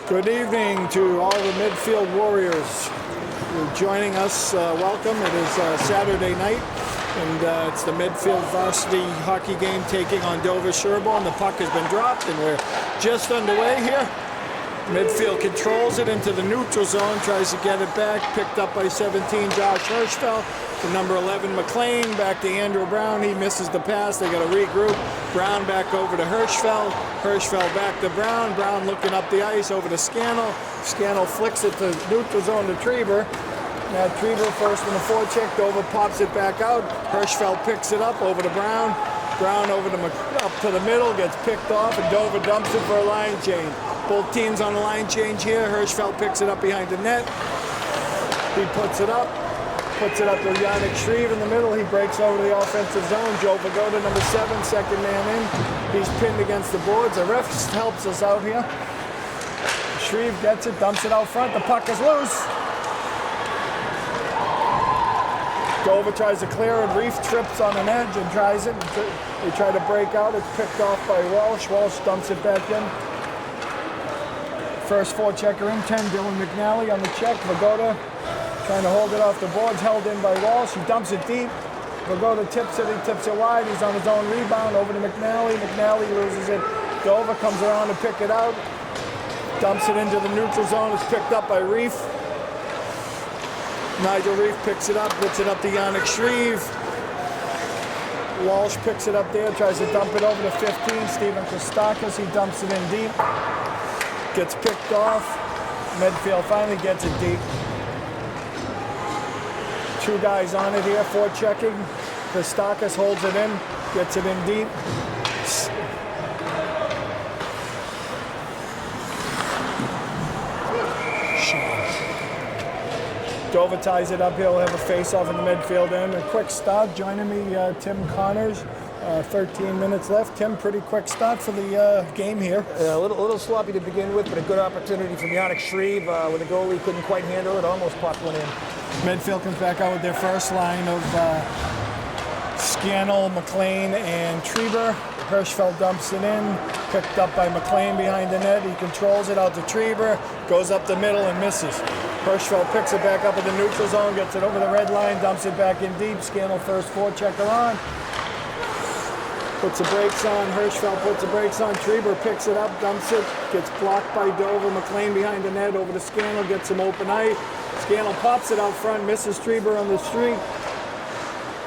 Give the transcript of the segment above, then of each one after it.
Good evening to all the Midfield Warriors. You're joining us. Welcome. It is Saturday night, and it's the Midfield varsity hockey game taking on Dover-Sherborn. The puck has been dropped, and we're just underway here. Midfield controls it into the neutral zone, tries to get it back, picked up by 17, Josh Hirschfeld. To number 11, McLean, back to Andrew Brown. He misses the pass. They got to regroup. Brown back over to Hirschfeld. Hirschfeld back to Brown. Brown looking up the ice over to Scannell. Scannell flicks it to neutral zone to Trieber. Now Trieber first in the forecheck. Dover pops it back out. Hirschfeld picks it up over to Brown. Brown over to up to the middle, gets picked off, and Dover dumps it for a line change. Both teams on the line change here. Hirschfeld picks it up behind the net. He puts it up to Yannick Shreve in the middle. He breaks over to the offensive zone. Joe Vagoda, number 7, second man in. He's pinned against the boards. The ref helps us out here. Shreve gets it, dumps it out front. The puck is loose. Dover tries to clear it. Reef trips on an edge and tries it. They try to break out. It's picked off by Walsh. Walsh dumps it back in. First forechecker in, 10, Dylan McNally on the check. Vagoda trying to hold it off the boards, held in by Walsh. He dumps it deep. Vagoda tips it, he tips it wide. He's on his own rebound, over to McNally. McNally loses it. Dover comes around to pick it out. Dumps it into the neutral zone. It's picked up by Reef. Nigel Reef picks it up, puts it up to Yannick Shreve. Walsh picks it up there, tries to dump it over to 15. Stephen Christakis, he dumps it in deep. Gets picked off. Medfield finally gets it deep. Two guys on it here, forechecking. Christakis holds it in, gets it in deep. Dover ties it up. He'll have a face-off in the midfield end. A quick start. Joining me, Tim Connors. 13 minutes left. Tim, pretty quick start for the game here. A little sloppy to begin with, but a good opportunity from Yannick Shreve. With the goalie couldn't quite handle it, almost popped one in. Medfield comes back out with their first line of Scannell, McLean, and Trieber. Hirschfeld dumps it in, picked up by McLean behind the net. He controls it out to Trieber, goes up the middle and misses. Hirschfeld picks it back up in the neutral zone, gets it over the red line, dumps it back in deep. Scannell first forechecker on. Puts the brakes on. Hirschfeld puts the brakes on. Trieber picks it up, dumps it, gets blocked by Dover. McLean behind the net, over to Scannell, gets some open ice. Scannell pops it out front, misses Trieber on the streak.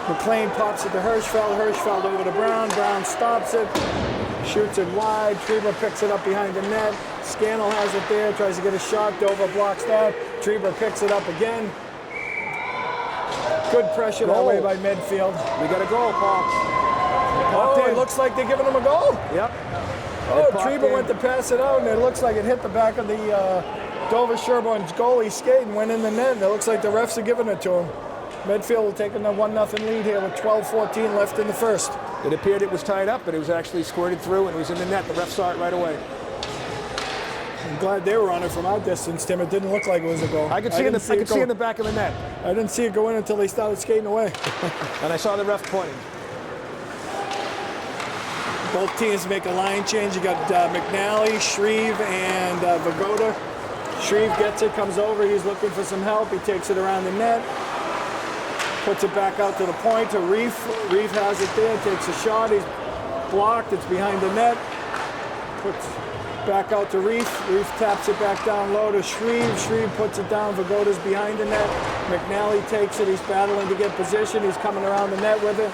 McLean pops it to Hirschfeld. Hirschfeld over to Brown. Brown stops it, shoots it wide. Trieber picks it up behind the net. Scannell has it there, tries to get a shot. Dover blocks that. Trieber picks it up again. Good pressure that way by Medfield. We got a goal, Paul. Oh, it looks like they're giving him a goal. Yep. Oh, Trieber went to pass it out, and it looks like it hit the back of the Dover-Sherborn's goalie skate and went in the net. And it looks like the refs are giving it to him. Medfield will take a 1-0 lead here with 12:14 left in the first. It appeared it was tied up, but it was actually squirted through and it was in the net. The ref saw it right away. I'm glad they were on it from our distance, Tim. It didn't look like it was a goal. I could see in the back of the net. I didn't see it go in until they started skating away. And I saw the ref pointing. Both teams make a line change. You got McNally, Shreve, and Vagoda. Shreve gets it, comes over. He's looking for some help. He takes it around the net, puts it back out to the point to Reef. Reef has it there, takes a shot. He's blocked. It's behind the net. Puts back out to Reef. Reef taps it back down low to Shreve. Shreve puts it down. Vagoda's behind the net. McNally takes it. He's battling to get position. He's coming around the net with it,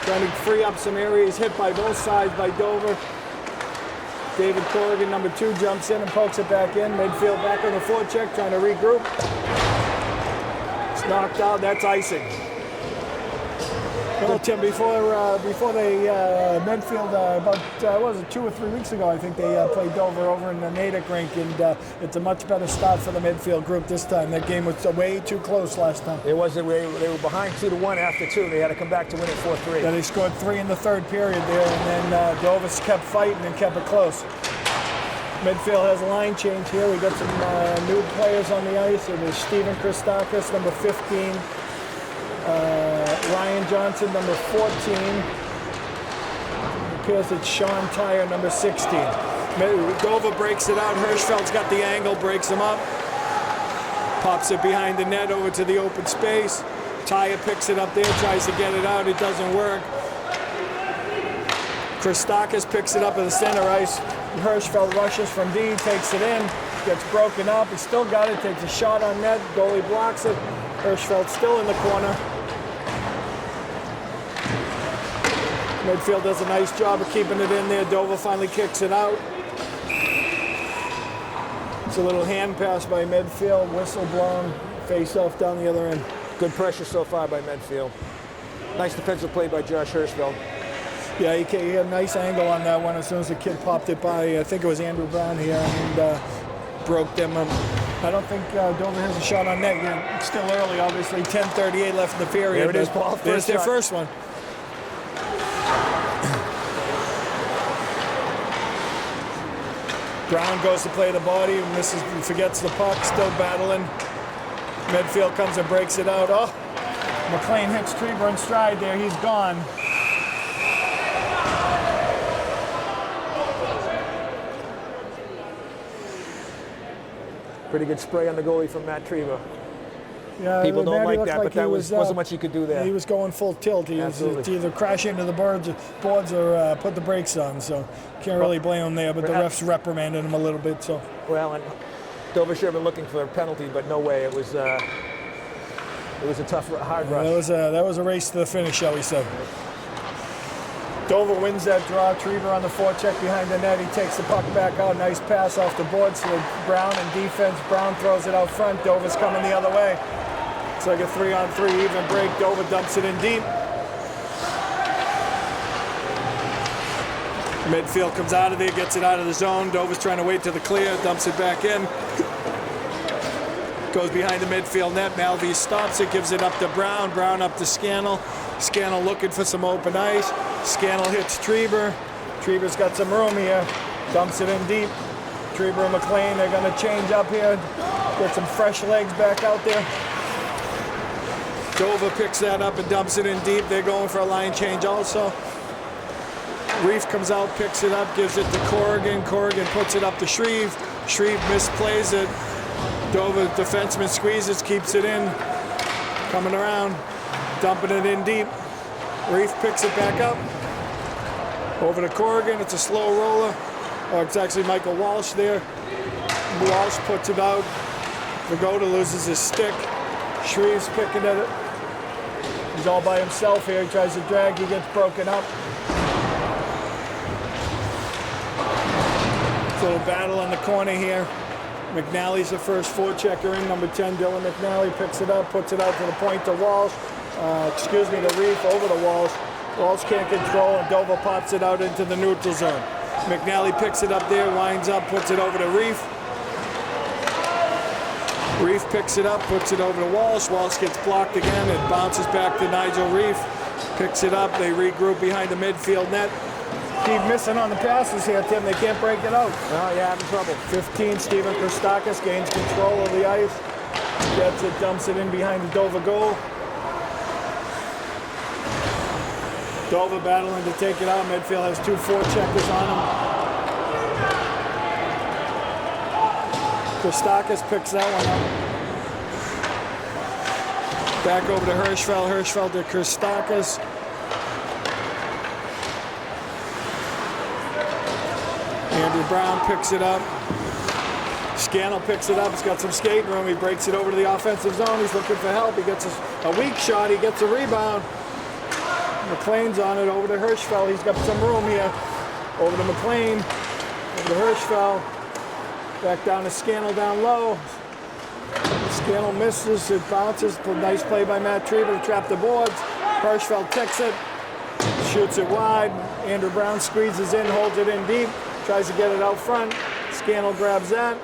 trying to free up some areas. Hit by both sides by Dover. David Corrigan, number 2, jumps in and pokes it back in. Midfield back on the forecheck, trying to regroup. It's knocked out. That's icing. Well, Tim, before they Medfield about what was it, 2 or 3 weeks ago, I think they played Dover over in the Natick rink, and it's a much better start for the Midfield group this time. That game was way too close last time. It was. They were behind 2-1 after 2. They had to come back to win it 4-3. Yeah, they scored 3 in the third period there, and then Dover kept fighting and kept it close. Midfield has a line change here. We got some new players on the ice. It is Stephen Christakis, number 15. Ryan Johnson, number 14. It appears it's Sean Tyre, number 16. Dover breaks it out. Hirschfeld's got the angle, breaks him up. Pops it behind the net over to the open space. Tyre picks it up there, tries to get it out. It doesn't work. Christakis picks it up at the center ice. Hirschfeld rushes from D, takes it in, gets broken up. He's still got it, takes a shot on net. Goalie blocks it. Hirschfeld still in the corner. Midfield does a nice job of keeping it in there. Dover finally kicks it out. It's a little hand pass by Medfield, whistle blown, face off down the other end. Good pressure so far by Medfield. Nice defensive play by Josh Hirschfeld. Yeah, he had a nice angle on that one as soon as the kid popped it by. I think it was Andrew Brown here, and broke them. I don't think Dover has a shot on net yet. It's still early, obviously. 10:38 left in the period. There it is, Paul. There's their first one. Brown goes to play the body, misses, forgets the puck, still battling. Medfield comes and breaks it out. Oh, McLean hits Treber in stride there. He's gone. Pretty good spray on the goalie from Matt Treber. Yeah, People don't like that, like but that wasn't much he could do there. He was going full tilt. He was either crash into the boards or put the brakes on. So can't really blame him there. But the refs reprimanded him a little bit. So well, and Dover-Sherborn looking for a penalty, but no way. It was a tough, hard rush. That was a race to the finish, shall we say. Dover wins that draw. Treber on the forecheck behind the net. He takes the puck back out. Nice pass off the boards to Brown in defense. Brown throws it out front. Dover's coming the other way. It's like a 3-on-3 even break. Dover dumps it in deep. Midfield comes out of there, gets it out of the zone. Dover's trying to wait to the clear, dumps it back in. Goes behind the midfield net. Malvey stops it, gives it up to Brown. Brown up to Scannell. Scannell looking for some open ice. Scannell hits Treber. Treber's got some room here. Dumps it in deep. Treber and McLean, they're going to change up here. Get some fresh legs back out there. Dover picks that up and dumps it in deep. They're going for a line change also. Reef comes out, picks it up, gives it to Corrigan. Corrigan puts it up to Shreve. Shreve misplays it. Dover defenseman squeezes, keeps it in. Coming around, dumping it in deep. Reef picks it back up. Over to Corrigan, it's a slow roller. Oh, it's actually Michael Walsh there. Walsh puts it out. Vagoda loses his stick. Shreve's picking at it. He's all by himself here. He tries to drag, he gets broken up. It's a little battle in the corner here. McNally's the first forechecker in, number 10, Dylan McNally picks it up, puts it out to the point to Walsh. To Reef, over to Walsh. Walsh can't control, and Dover pops it out into the neutral zone. McNally picks it up there, winds up, puts it over to Reef. Reef picks it up, puts it over to Walsh. Walsh gets blocked again. It bounces back to Nigel Reef. Picks it up. They regroup behind the midfield net. Keep missing on the passes here, Tim. They can't break it out. Oh, yeah, having trouble. 15, Steven Christakis gains control of the ice. Gets it, dumps it in behind the Dover goal. Dover battling to take it out. Midfield has 2 forecheckers on him. Christakis picks that one up. Back over to Hirschfeld. Hirschfeld to Christakis. Andrew Brown picks it up. Scannell picks it up. He's got some skating room. He breaks it over to the offensive zone. He's looking for help. He gets a weak shot. He gets a rebound. McLean's on it. Over to Hirschfeld. He's got some room here. Over to McLean. Over to Hirschfeld. Back down to Scannell down low. Scannell misses. It bounces. Nice play by Matt Treber to trap the boards. Hirschfeld takes it. Shoots it wide. Andrew Brown squeezes in, holds it in deep. Tries to get it out front. Scannell grabs that.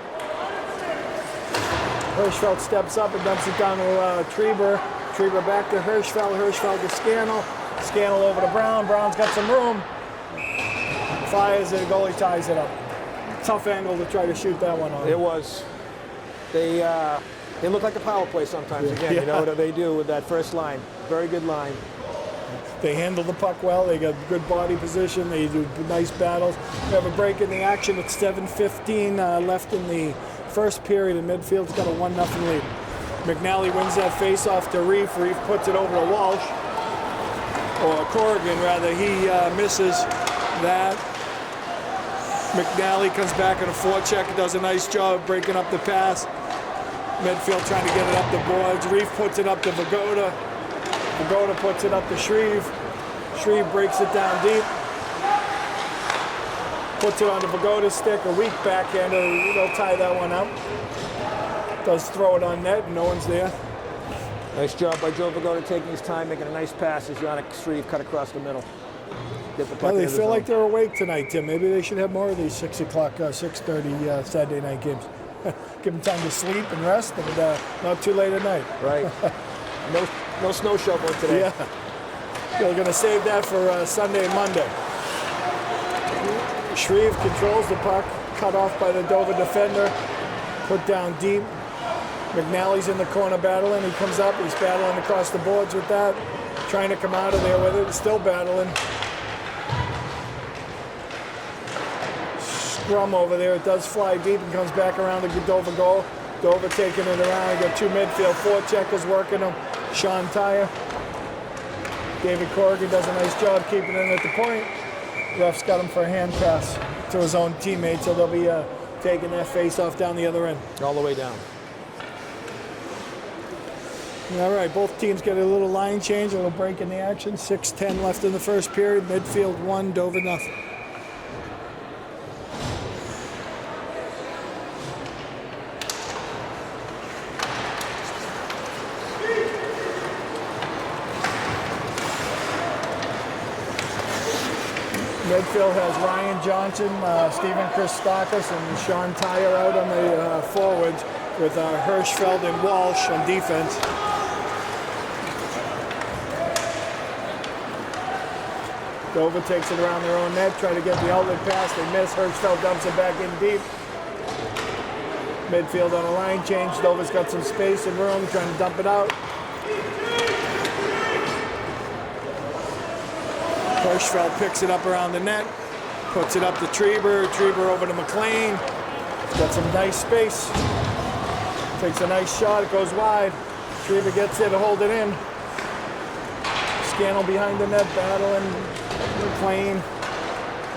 Hirschfeld steps up and dumps it down to Treber. Treber back to Hirschfeld. Hirschfeld to Scannell. Scannell over to Brown. Brown's got some room. Fires it. Goalie ties it up. Tough angle to try to shoot that one on. It was. They look like a power play sometimes again. Yeah. You know what they do with that first line. Very good line. They handle the puck well. They got good body position. They do nice battles. We have a break in the action with 7:15 left in the first period, and Midfield's got a 1-0 lead. McNally wins that face-off to Reef. Reef puts it over to Walsh, or Corrigan rather. He misses that. McNally comes back on a forecheck, does a nice job breaking up the pass. Medfield trying to get it up the boards. Reef puts it up to Vagoda. Vagoda puts it up to Shreve. Shreve breaks it down deep. Puts it onto Vagoda's stick. A weak backhander. They'll tie that one up. Does throw it on net, and no one's there. Nice job by Joe Vagoda taking his time, making a nice pass as Yannick Shreve cut across the middle. Get the puck Well, they into the feel zone. like they're awake tonight, Tim. Maybe they should have more of these 6 o'clock, 6:30 Saturday night games. Give them time to sleep and rest, and not too late at night. Right. No snow shoveling today. Yeah. They're going to save that for Sunday and Monday. Shreve controls the puck, cut off by the Dover defender, put down deep. McNally's in the corner battling. He comes up, he's battling across the boards with that, trying to come out of there with it, still battling. Scrum over there, it does fly deep and comes back around to Dover goal. Dover taking it around. You got 2 midfield forecheckers working them. Sean Tyre. David Corrigan does a nice job keeping it at the point. Ref's got him for a hand pass to his own teammate, so they'll be taking that face off down the other end. All the way down. All right, both teams get a little line change, a little break in the action. 6:10 left in the first period. Midfield 1, Dover 0. Medfield has Ryan Johnson, Stephen Christakis, and Sean Tyre out on the forwards, with Hirschfeld and Walsh on defense. Dover takes it around their own net, try to get the outlet pass. They miss. Hirschfeld dumps it back in deep. Midfield on a line change. Dover's got some space and room, trying to dump it out. Hirschfeld picks it up around the net, puts it up to Trieber. Trieber over to McLean. He's got some nice space. Takes a nice shot, it goes wide. Trieber gets there to hold it in. Scannell behind the net, battling McLean.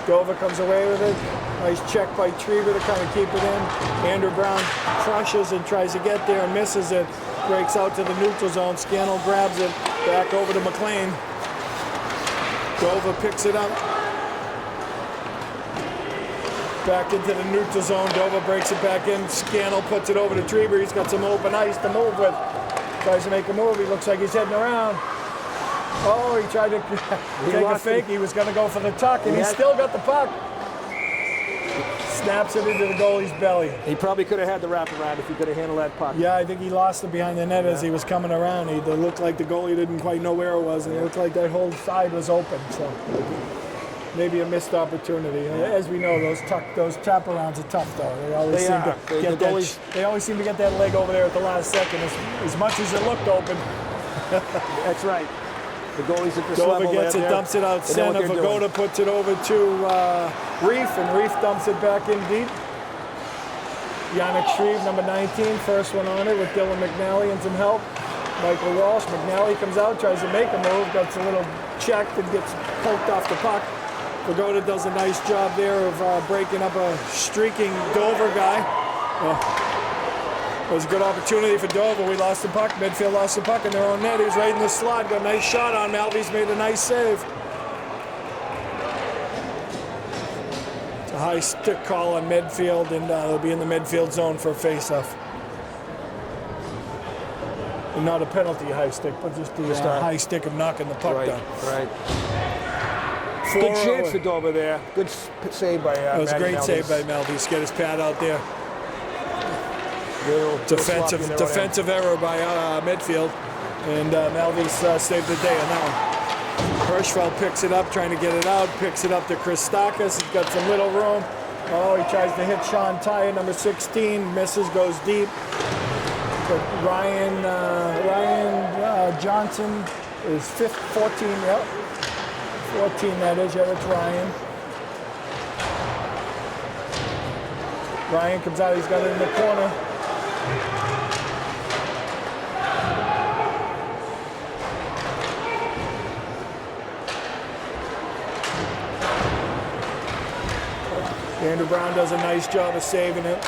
Dover comes away with it. Nice check by Trieber to kind of keep it in. Andrew Brown crushes and tries to get there and misses it. Breaks out to the neutral zone. Scannell grabs it, back over to McLean. Dover picks it up. Back into the neutral zone. Dover breaks it back in. Scannell puts it over to Trieber. He's got some open ice to move with. Tries to make a move. He looks like he's heading around. Oh, he tried to take a fake. He was going to go for the tuck, and he's still got the puck. Snaps it into the goalie's belly. He probably could have had the wraparound if he could have handled that puck. Yeah, I think he lost it behind the net as he was coming around. It looked like the goalie didn't quite know where it was, and it looked like that whole side was open. So maybe a missed opportunity. As we know, those tap-arounds are tough, though. They always seem to get that leg over there at the last second, as much as it looked open. That's right. The goalie's at this Dover level gets it, dumps it out center. Vagoda puts it over to Reef, and Reef dumps it back in deep. Yannick Shreve, number 19, first one on it with Dylan McNally and some help. Michael Walsh. McNally comes out, tries to make a move, gets a little checked and gets poked off the puck. Vagoda does a nice job there of breaking up a streaking Dover guy. It was a good opportunity for Dover. We lost the puck. Midfield lost the puck in their own net. He was right in the slot. Got a nice shot on Malvy's, made a nice save. It's a high stick call on Medfield, and they'll be in the midfield zone for a face-off. And not a penalty high stick, but just the high stick of knocking the puck down. Right. Good chance for Dover there. Good save by It was a great save by Malvy's. Get his pad out there. Defensive error by Midfield, and Malvy's saved the day on that one. Hirschfeld picks it up, trying to get it out, picks it up to Christakis. He's got some little room. Oh, he tries to hit Sean Tyre, number 16, misses, goes deep. But Ryan Johnson is 14, yep. 14 that is, yeah, that's Ryan. Ryan comes out, he's got it in the corner. Andrew Brown does a nice job of saving it.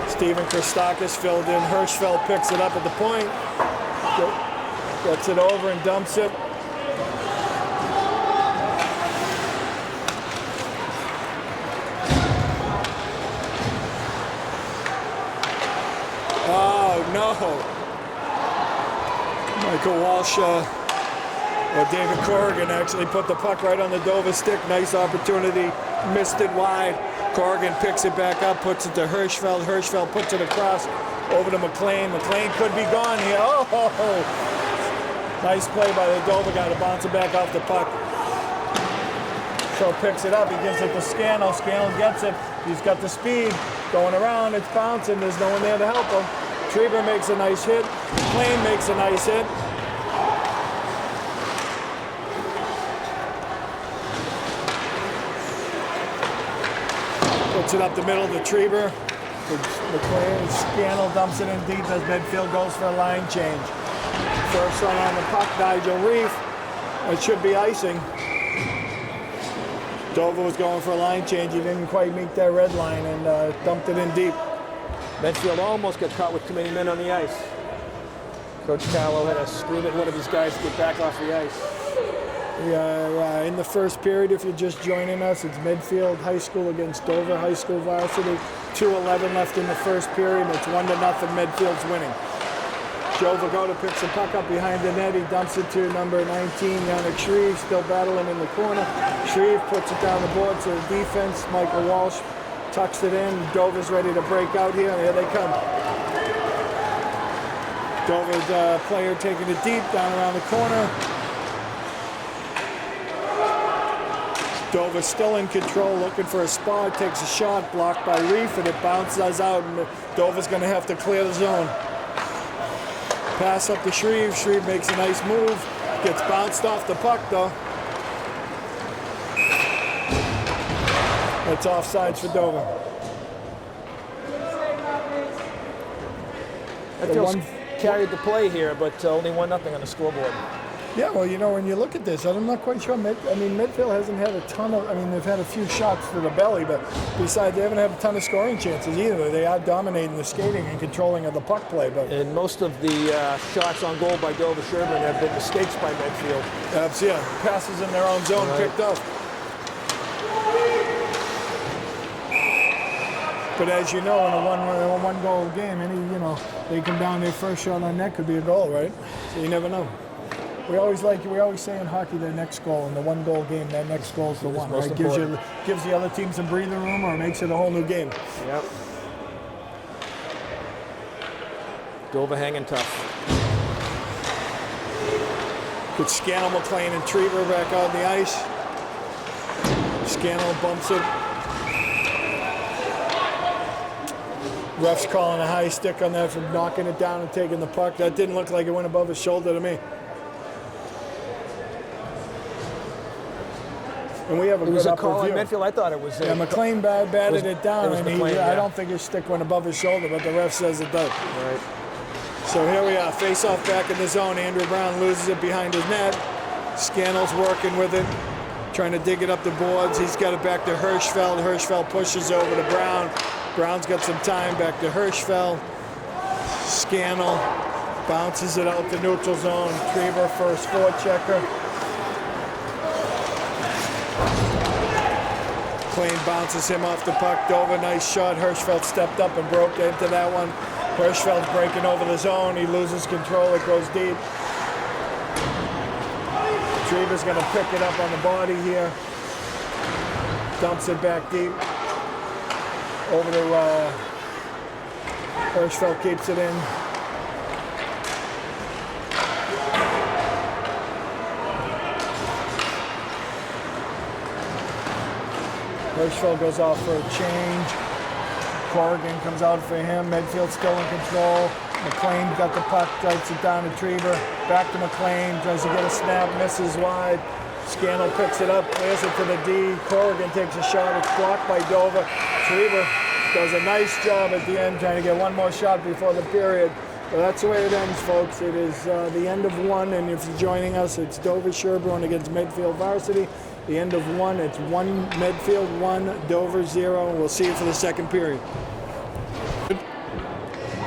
Steven Christakis filled in. Hirschfeld picks it up at the point. Gets it over and dumps it. Oh, no. Michael Walsh or David Corrigan actually put the puck right on the Dover stick. Nice opportunity. Missed it wide. Corrigan picks it back up, puts it to Hirschfeld. Hirschfeld puts it across over to McLean. McLean could be gone here. Oh! Nice play by the Dover guy to bounce it back off the puck. So picks it up. He gives it to Scannell. Scannell gets it. He's got the speed. Going around. It's bouncing. There's no one there to help him. Trieber makes a nice hit. McLean makes a nice hit. Puts it up the middle to Trieber. McLean, Scannell dumps it in deep as Medfield goes for a line change. First one on the puck, Nigel Reef. It should be icing. Dover was going for a line change. He didn't quite meet that red line and dumped it in deep. Medfield almost got caught with too many men on the ice. Coach Carlo had to scream at one of his guys to get back off the ice. Yeah, in the first period, if you're just joining us, it's Medfield High School against Dover High School varsity. 2:11 left in the first period. It's 1-0. Medfield's winning. Joe Vagoda picks the puck up behind the net. He dumps it to number 19, Yannick Shreve, still battling in the corner. Shreve puts it down the board to the defense. Michael Walsh tucks it in. Dover's ready to break out here. Here they come. Dover's player taking it deep down around the corner. Dover's still in control, looking for a spot, takes a shot, blocked by Reef, and it bounces out, and Dover's going to have to clear the zone. Pass up to Shreve. Shreve makes a nice move, gets bounced off the puck, though. It's offsides for Dover. Medfield carried the play here, but only 1-0 on the scoreboard. Yeah, well, you know, when you look at this, I'm not quite sure. Midfield hasn't had a ton of, they've had a few shots to the belly, but besides, they haven't had a ton of scoring chances either. They are dominating the skating and controlling of the puck play. But and most of the shots on goal by dover-sherborn have been mistakes by Medfield. Yeah, passes in their own zone picked up. But as you know, in a one-goal game, they come down, their first shot on net could be a goal, right? So you never know. We always say in hockey, their next goal, in the one-goal game, that next goal is the one, right? Gives the other team some breathing room or makes it a whole new game. Yep. Dover hanging tough. Good Scannell, McLean, and Trieber back out on the ice. Scannell bumps it. Ref's calling a high stick on that for knocking it down and taking the puck. That didn't look like it went above his shoulder to me. And we have a good upper view. Medfield, I thought it was. Yeah, McLean batted it down, and McLean, I don't think his stick went above his shoulder, but the ref says it does. Right. So here we are, face-off back in the zone. Andrew Brown loses it behind his net. Scannell's working with it, trying to dig it up the boards. He's got it back to Hirschfeld. Hirschfeld pushes over to Brown. Brown's got some time, back to Hirschfeld. Scannell bounces it out to neutral zone. Trieber for a forechecker. McLean bounces him off the puck. Dover, nice shot. Hirschfeld stepped up and broke into that one. Hirschfeld's breaking over the zone. He loses control. It goes deep. Trieber's going to pick it up on the body here. Dumps it back deep. Over to Hirschfeld, keeps it in. Hirschfeld goes off for a change. Corrigan comes out for him. Medfield still in control. McLean got the puck, drives it down to Trieber. Back to McLean, tries to get a snap, misses wide. Scannell picks it up, clears it to the D. Corrigan takes a shot, it's blocked by Dover. Trieber does a nice job at the end, trying to get one more shot before the period. But that's the way it ends, folks. It is the end of one, and if you're joining us, it's Dover-Sherborn against Medfield varsity. The end of one, it's 1 Medfield, 1 Dover, 0. We'll see you for the second period.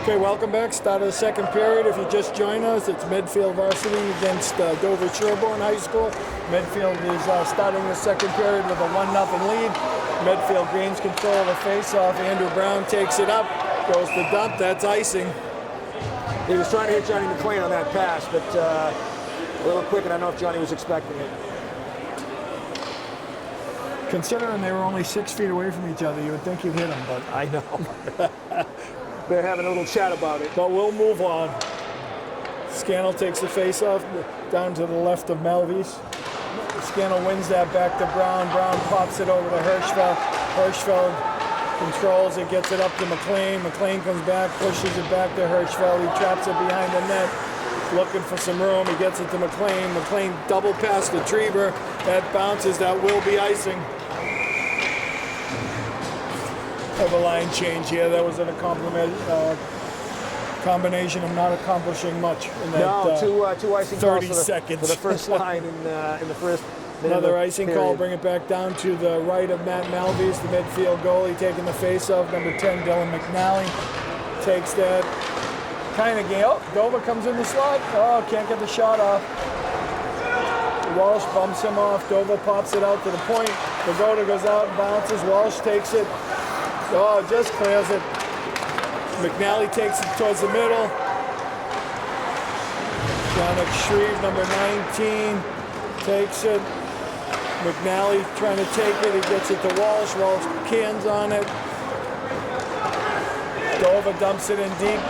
Okay, welcome back. Start of the second period. If you just joined us, it's Medfield varsity against Dover-Sherborn High School. Medfield is starting the second period with a 1-0 lead. Medfield gains control of the face-off. Andrew Brown takes it up, goes to dump. That's icing. He was trying to hit Johnny McLean on that pass, but a little quick, and I don't know if Johnny was expecting it. Considering they were only 6 feet away from each other, you would think you'd hit them, but I know. They're having a little chat about it. But we'll move on. Scannell takes the face-off down to the left of Malvies. Scannell wins that back to Brown. Brown pops it over to Hirschfeld. Hirschfeld controls it, gets it up to McLean. McLean comes back, pushes it back to Hirschfeld. He traps it behind the net, looking for some room. He gets it to McLean. McLean double pass to Trieber. That bounces. That will be icing. Have a line change here. That was an combination of not accomplishing much in that two icing 30 calls seconds. for the first line in the first minute. Another icing period. call, bring it back down to the right of Matt Malvies, the midfield goalie, taking the face-off. Number 10, Dylan McNally, takes that. Kind of game. Oh, Dover comes in the slot. Oh, can't get the shot off. Walsh bumps him off. Dover pops it out to the point. Pagoda goes out and bounces. Walsh takes it. Oh, just clears it. McNally takes it towards the middle. Dominic Shreve, number 19, takes it. McNally trying to take it. He gets it to Walsh. Walsh cans on it. Dover dumps it in deep.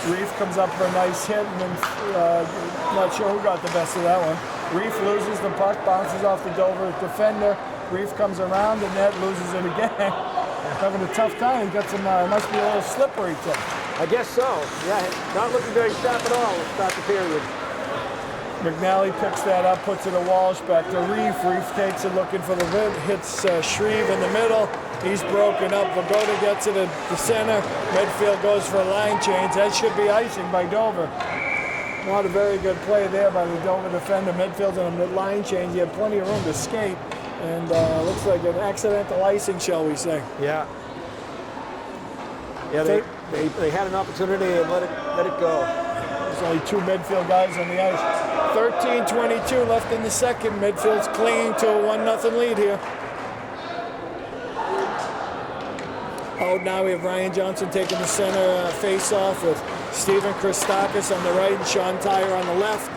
Reef comes up for a nice hit, and then not sure who got the best of that one. Reef loses the puck, bounces off the Dover defender. Reef comes around the net, loses it again. Having a tough time. He got some, must be a little slippery to him. I guess so. Yeah, not looking very sharp at all to start the period. McNally picks that up, puts it to Walsh, back to Reef. Reef takes it looking for the rim, hits Shreve in the middle. He's broken up. Pagoda gets it at the center. Medfield goes for a line change. That should be icing by Dover. Not a very good play there by the Dover defender. Medfield's in a line change. He had plenty of room to skate. And looks like an accidental icing, shall we say. Yeah. Yeah, they had an opportunity and let it go. There's only 2 Medfield guys on the ice. 13:22 left in the second. Medfield's clinging to a 1-0 lead here. Oh, now we have Ryan Johnson taking the center face-off with Stephen Christakis on the right and Sean Tyre on the left.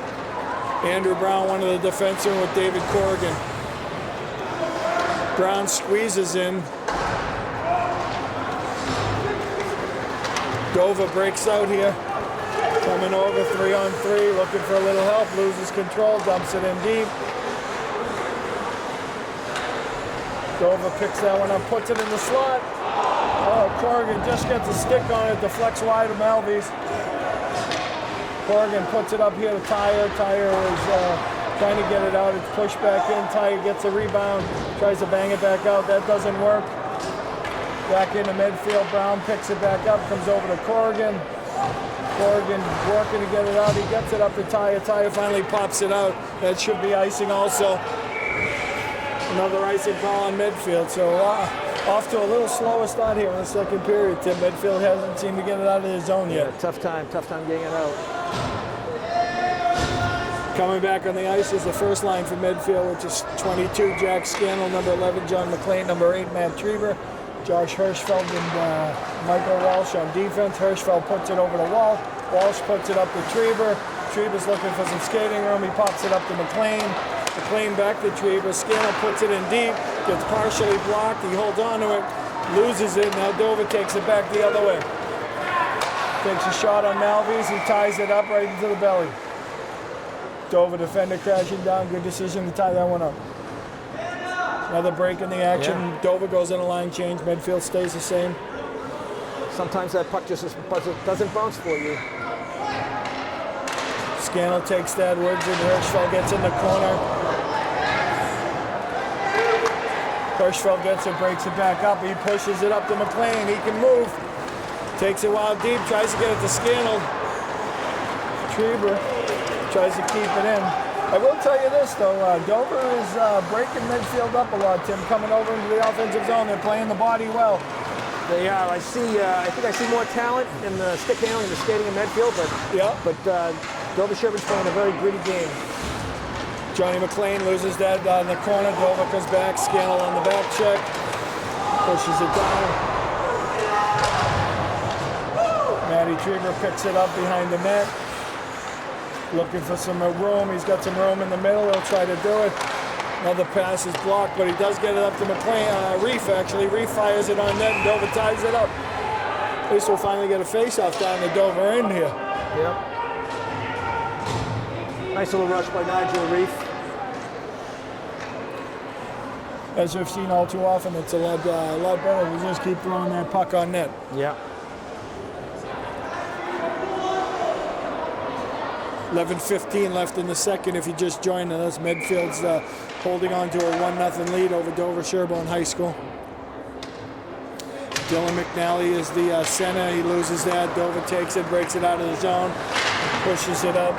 Andrew Brown, one of the defensemen, with David Corrigan. Brown squeezes in. Dover breaks out here. Coming over 3-on-3, looking for a little help, loses control, dumps it in deep. Dover picks that one up, puts it in the slot. Oh, Corrigan just gets a stick on it, deflects wide of Malvies. Corrigan puts it up here to Tyre. Tyre is trying to get it out. It's pushed back in. Tyre gets a rebound, tries to bang it back out. That doesn't work. Back into midfield. Brown picks it back up, comes over to Corrigan. Corrigan working to get it out. He gets it up to Tyre. Tyre finally pops it out. That should be icing also. Another icing call on Midfield. So off to a little slower start here in the second period. Tim Midfield hasn't seemed to get it out of his zone yet. Yeah, tough time getting it out. Coming back on the ice is the first line for Midfield, which is 22, Jack Scannell, number 11, John McLean, number 8, Matt Trieber, Josh Hirschfeld and Michael Walsh on defense. Hirschfeld puts it over to Walsh. Walsh puts it up to Trieber. Trieber's looking for some skating room. He pops it up to McLean. McLean back to Trieber. Scannell puts it in deep. Gets partially blocked. He holds on to it. Loses it. Now Dover takes it back the other way. Takes a shot on Malvies. He ties it up right into the belly. Dover defender crashing down. Good decision to tie that one up. Another break in the action. Yeah. Dover goes in a line change. Midfield stays the same. Sometimes that puck just doesn't bounce for you. Scannell takes that, Woods, and Hirschfeld gets in the corner. Hirschfeld gets it, breaks it back up. He pushes it up to McLean. He can move. Takes it wild deep, tries to get it to Scannell. Trieber tries to keep it in. I will tell you this, though. Dover is breaking Midfield up a lot, Tim, coming over into the offensive zone. They're playing the body well. They are. I think I see more talent in the stick handling, the skating in Medfield, but dover-sherborn's playing a very gritty game. Johnny McLean loses that in the corner. Dover comes back. Scannell on the back check. Pushes it down. Matty Trieber picks it up behind the net. Looking for some room. He's got some room in the middle. He'll try to do it. Another pass is blocked, but he does get it up to McLean. Reef, actually. Reef fires it on net, and Dover ties it up. At least we'll finally get a face-off down the Dover end here. Yep. Nice little rush by Nigel Reef. As we've seen all too often, it's a lot better to just keep throwing that puck on net. Yeah. 11:15 left in the second. If you just joined us, Medfield's holding on to a 1-0 lead over Dover-Sherborn High School. Dylan McNally is the center. He loses that. Dover takes it, breaks it out of the zone, pushes it up.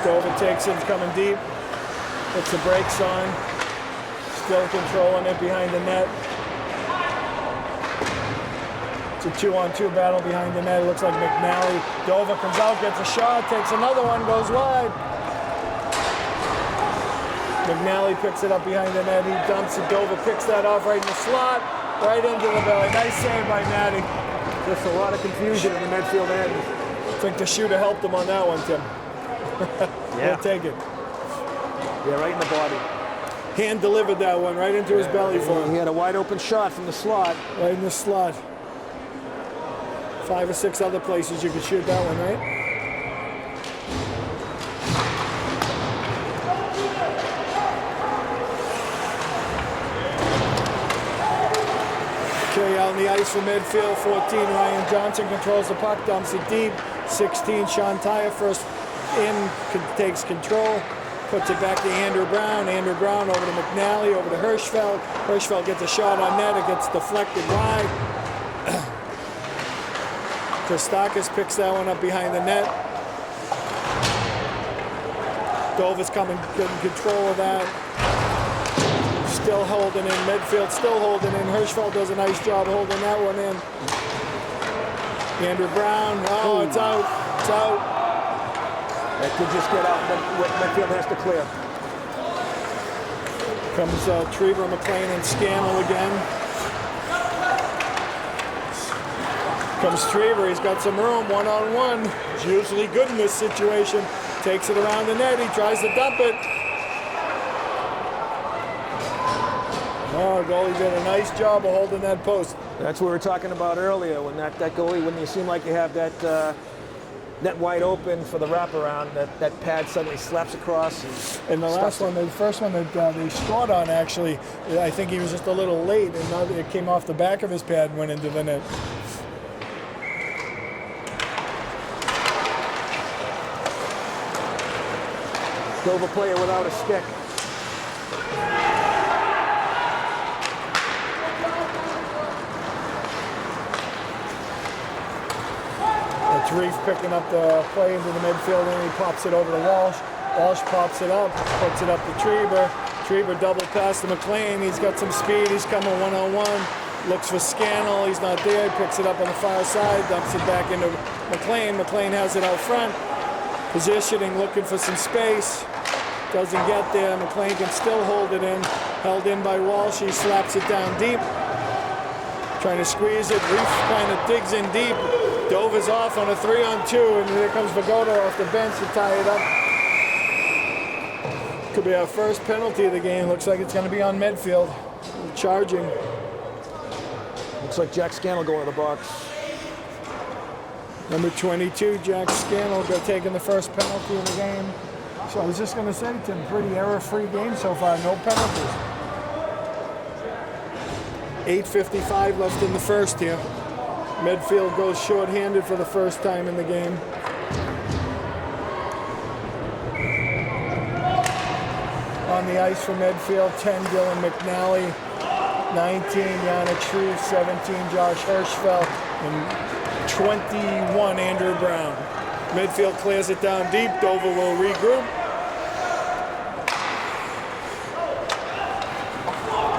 Dover takes it, coming deep. Puts the brakes on. Still controlling it behind the net. It's a 2-on-2 battle behind the net. It looks like McNally. Dover comes out, gets a shot, takes another one, goes wide. McNally picks it up behind the net. He dumps it. Dover picks that off right in the slot, right into the belly. Nice save by Matty. Just a lot of confusion in the Medfield end. I think the shooter helped him on that one, Tim. Yeah. He'll take it. Yeah, right in the body. Hand delivered that one right into his belly for him. He had a wide open shot from the slot. Right in the slot. 5 or 6 other places you could shoot that one, right? Okay, out on the ice for Midfield, 14, Ryan Johnson controls the puck, dumps it deep. 16, Sean Tyre first in, takes control, puts it back to Andrew Brown. Andrew Brown over to McNally, over to Hirschfeld. Hirschfeld gets a shot on net, it gets deflected wide. Kostakis picks that one up behind the net. Dover's getting control of that. Still holding in. Midfield still holding in. Hirschfeld does a nice job holding that one in. Andrew Brown. Oh, it's out. It's out. That could just get out, but Medfield has to clear. Comes Trieber, McLean, and Scannell again. Comes Trieber, he's got some room, one-on-one. He's usually good in this situation. Takes it around the net, he tries to dump it. Oh, goalie did a nice job of holding that post. That's what we were talking about earlier, when that goalie, when you seem like you have that net wide open for the wraparound, that pad suddenly slaps across. And the last one, the first one that they scored on, actually, I think he was just a little late, and it came off the back of his pad and went into the net. Dover player without a stick. It's Reef picking up the play into the midfield, and he pops it over to Walsh. Walsh pops it up, puts it up to Trieber. Trieber double pass to McLean. He's got some speed. He's coming one-on-one. Looks for Scannell. He's not there. He picks it up on the far side, dumps it back into McLean. McLean has it out front. Positioning, looking for some space. Doesn't get there. McLean can still hold it in. Held in by Walsh. He slaps it down deep. Trying to squeeze it. Reef kind of digs in deep. Dover's off on a 3-on-2, and here comes Vagoda off the bench to tie it up. Could be our first penalty of the game. Looks like it's going to be on Medfield. Charging. Looks like Jack Scannell going to the box. Number 22, Jack Scannell, taking the first penalty of the game. So I was just going to say, Tim, pretty error-free game so far, no penalties. 8:55 left in the first here. Midfield goes short-handed for the first time in the game. On the ice for Medfield, 10, Dylan McNally, 19, Yannick Shreve, 17, Josh Hirschfeld, and 21, Andrew Brown. Midfield clears it down deep. Dover will regroup.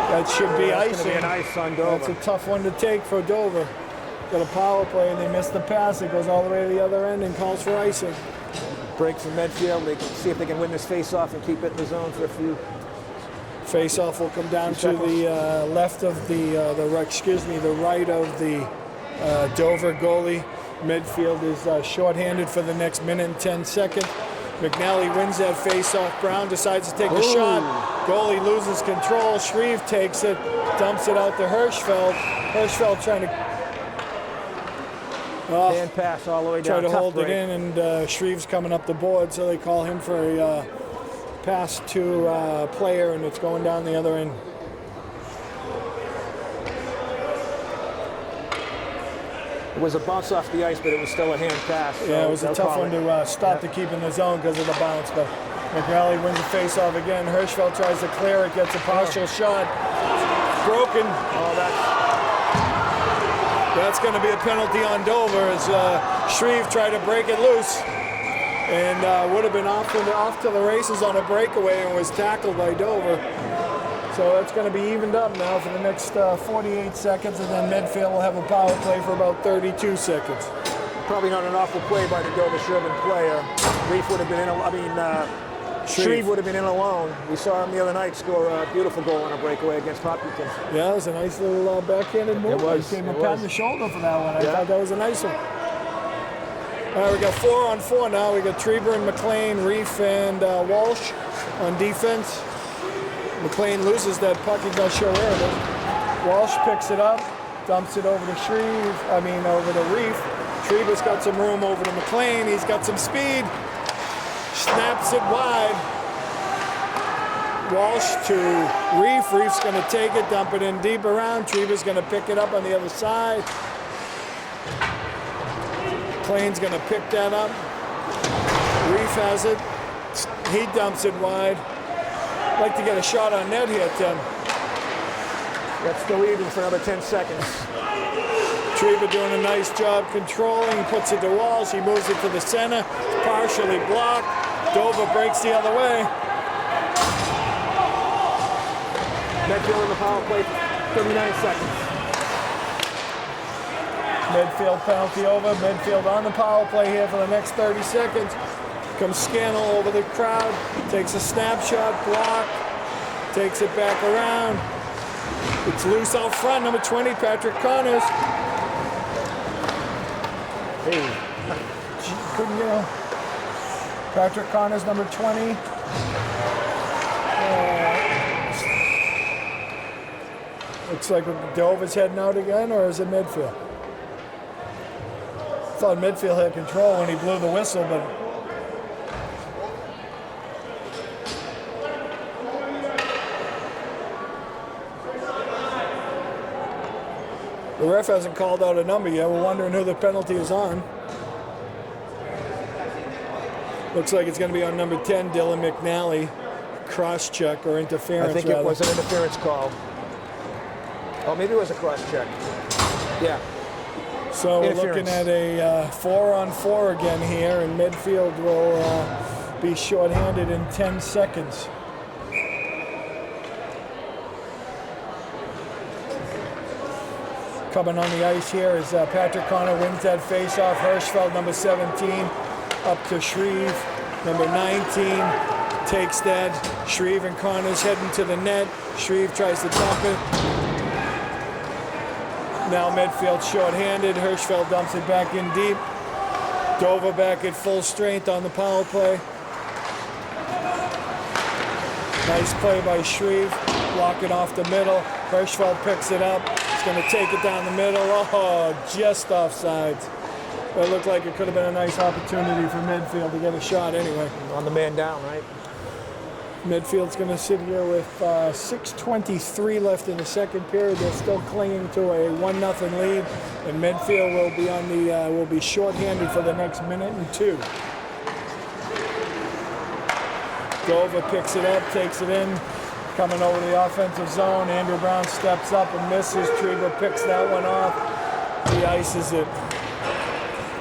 That should be icing. That's going to be an ice on Dover. That's a tough one to take for Dover. Got a power play and they miss the pass. It goes all the way to the other end and calls for icing. Breaks in Medfield. They can see if they can win this face-off and keep it in the zone for a few. Face-off will come down to the left of the right of the Dover goalie. Midfield is shorthanded for the next minute and 10 seconds. McNally wins that face-off. Brown decides to take the shot. Goalie loses control. Shreve takes it, dumps it out to Hirschfeld. Hirschfeld trying to hand pass all the way down. Try to hold it in, and Shreve's coming up the board, so they call him for a pass to player, and it's going down the other end. It was a bounce off the ice, but it was still a hand pass. So yeah, it was a tough one to stop to keep in the zone because of the bounce, but McNally wins the face-off again. Hirschfeld tries to clear it, gets a partial shot. Broken. Oh, That's going to be a penalty on Dover as Shreve tried to break it loose and would have been off to the races on a breakaway and was tackled by Dover. So that's going to be evened up now for the next 48 seconds, and then Medfield will have a power play for about 32 seconds. Probably not an awful play by the dover-sherborn player. Reef would have been in, Shreve would have been in alone. We saw him the other night score a beautiful goal on a breakaway against Hopkinton. Yeah, it was a nice little backhanded move. It was. He came up on the shoulder for that one. I thought that was a nice one. All right, we got 4-on-4 now. We got Treber and McLean, Reef and Walsh on defense. McLean loses that puck. He's not sure where it is. Walsh picks it up, dumps it over to over to Reef. Treber's got some room over to McLean. He's got some speed. Snaps it wide. Walsh to Reef. Reef's going to take it, dump it in deep around. Treber's going to pick it up on the other side. McLean's going to pick that up. Reef has it. He dumps it wide. I'd like to get a shot on net here, Tim. That's still even for another 10 seconds. Treber doing a nice job controlling. He puts it to Walsh. He moves it to the center. Partially blocked. Dover breaks the other way. Medfield in the power play, 39 seconds. Medfield penalty over. Medfield on the power play here for the next 30 seconds. Comes Scannell over the crowd. Takes a snapshot, blocked. Takes it back around. It's loose out front. Number 20, Patrick Connors. Hey. Couldn't get him. Patrick Connors, number 20. Looks like Dover's heading out again, or is it Midfield? I thought Midfield had control when he blew the whistle, but the ref hasn't called out a number yet. We're wondering who the penalty is on. Looks like it's going to be on number 10, Dylan McNally. Cross-check or interference, I think it was an interference call. Oh, maybe it was a cross-check. Yeah. So we're looking at a 4-on-4 again here, and Midfield will be shorthanded in 10 seconds. Coming on the ice here is Patrick Connor wins that face-off. Hirschfeld, number 17, up to Shreve. Number 19 takes that. Shreve and Connor's heading to the net. Shreve tries to dump it. Now Midfield short-handed. Hirschfeld dumps it back in deep. Dover back at full strength on the power play. Nice play by Shreve. Blocking off the middle. Hirschfeld picks it up. He's going to take it down the middle. Oh, just offsides. It looked like it could have been a nice opportunity for Medfield to get a shot anyway. On the man down, right? Midfield's going to sit here with 6:23 left in the second period. They're still clinging to a 1-0 lead, and Medfield will be on the will be shorthanded for the next minute and two. Dover picks it up, takes it in, coming over the offensive zone. Andrew Brown steps up and misses. Trieber picks that one off. He ices it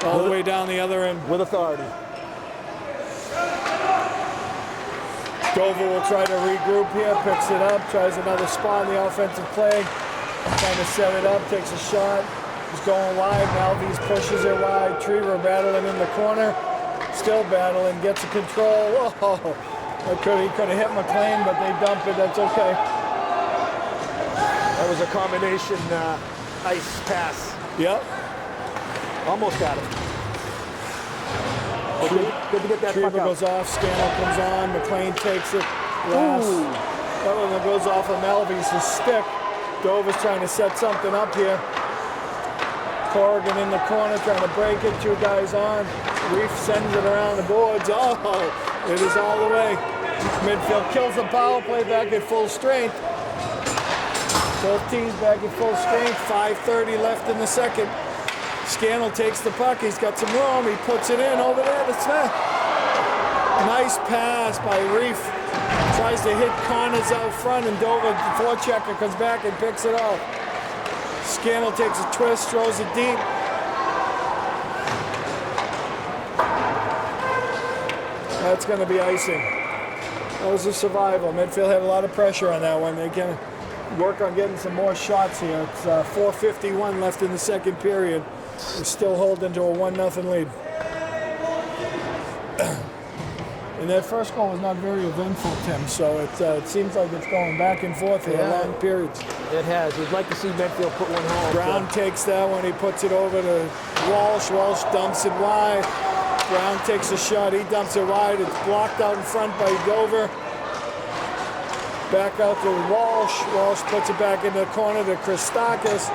all the way down the other end. With authority. Dover will try to regroup here, picks it up, tries another spot in the offensive play, trying to set it up, takes a shot, he's going wide, Malvese pushes it wide, Trieber battling in the corner, still battling, gets a control, oh, he could have hit McLean, but they dump it, that's okay. That was a combination ice pass. Yep. Almost got it. Good to get that Trieber puck out. goes off, Scannell comes on, McLean takes it, last. That one goes off of Malvese's stick. Dover's trying to set something up here. Corrigan in the corner trying to break it, two guys on. Reef sends it around the boards. Oh, it is all the way. Midfield kills the power play back at full strength. Both teams back at full strength, 5:30 left in the second. Scannell takes the puck, he's got some room, he puts it in over there to Smith. Nice pass by Reef. Tries to hit Connors out front, and Dover, the forechecker, comes back and picks it off. Scannell takes a twist, throws it deep. That's going to be icing. That was a survival. Midfield had a lot of pressure on that one. They can work on getting some more shots here. It's 4:51 left in the second period. We're still holding to a 1-0 lead. And that first goal was not very eventful, Tim, so it seems like it's going back and forth here, long periods. It has. We'd like to see Medfield put one home. Brown takes that one, he puts it over to Walsh. Walsh dumps it wide. Brown takes a shot, he dumps it wide. It's blocked out in front by Dover. Back out to Walsh. Walsh puts it back in the corner to Christakis.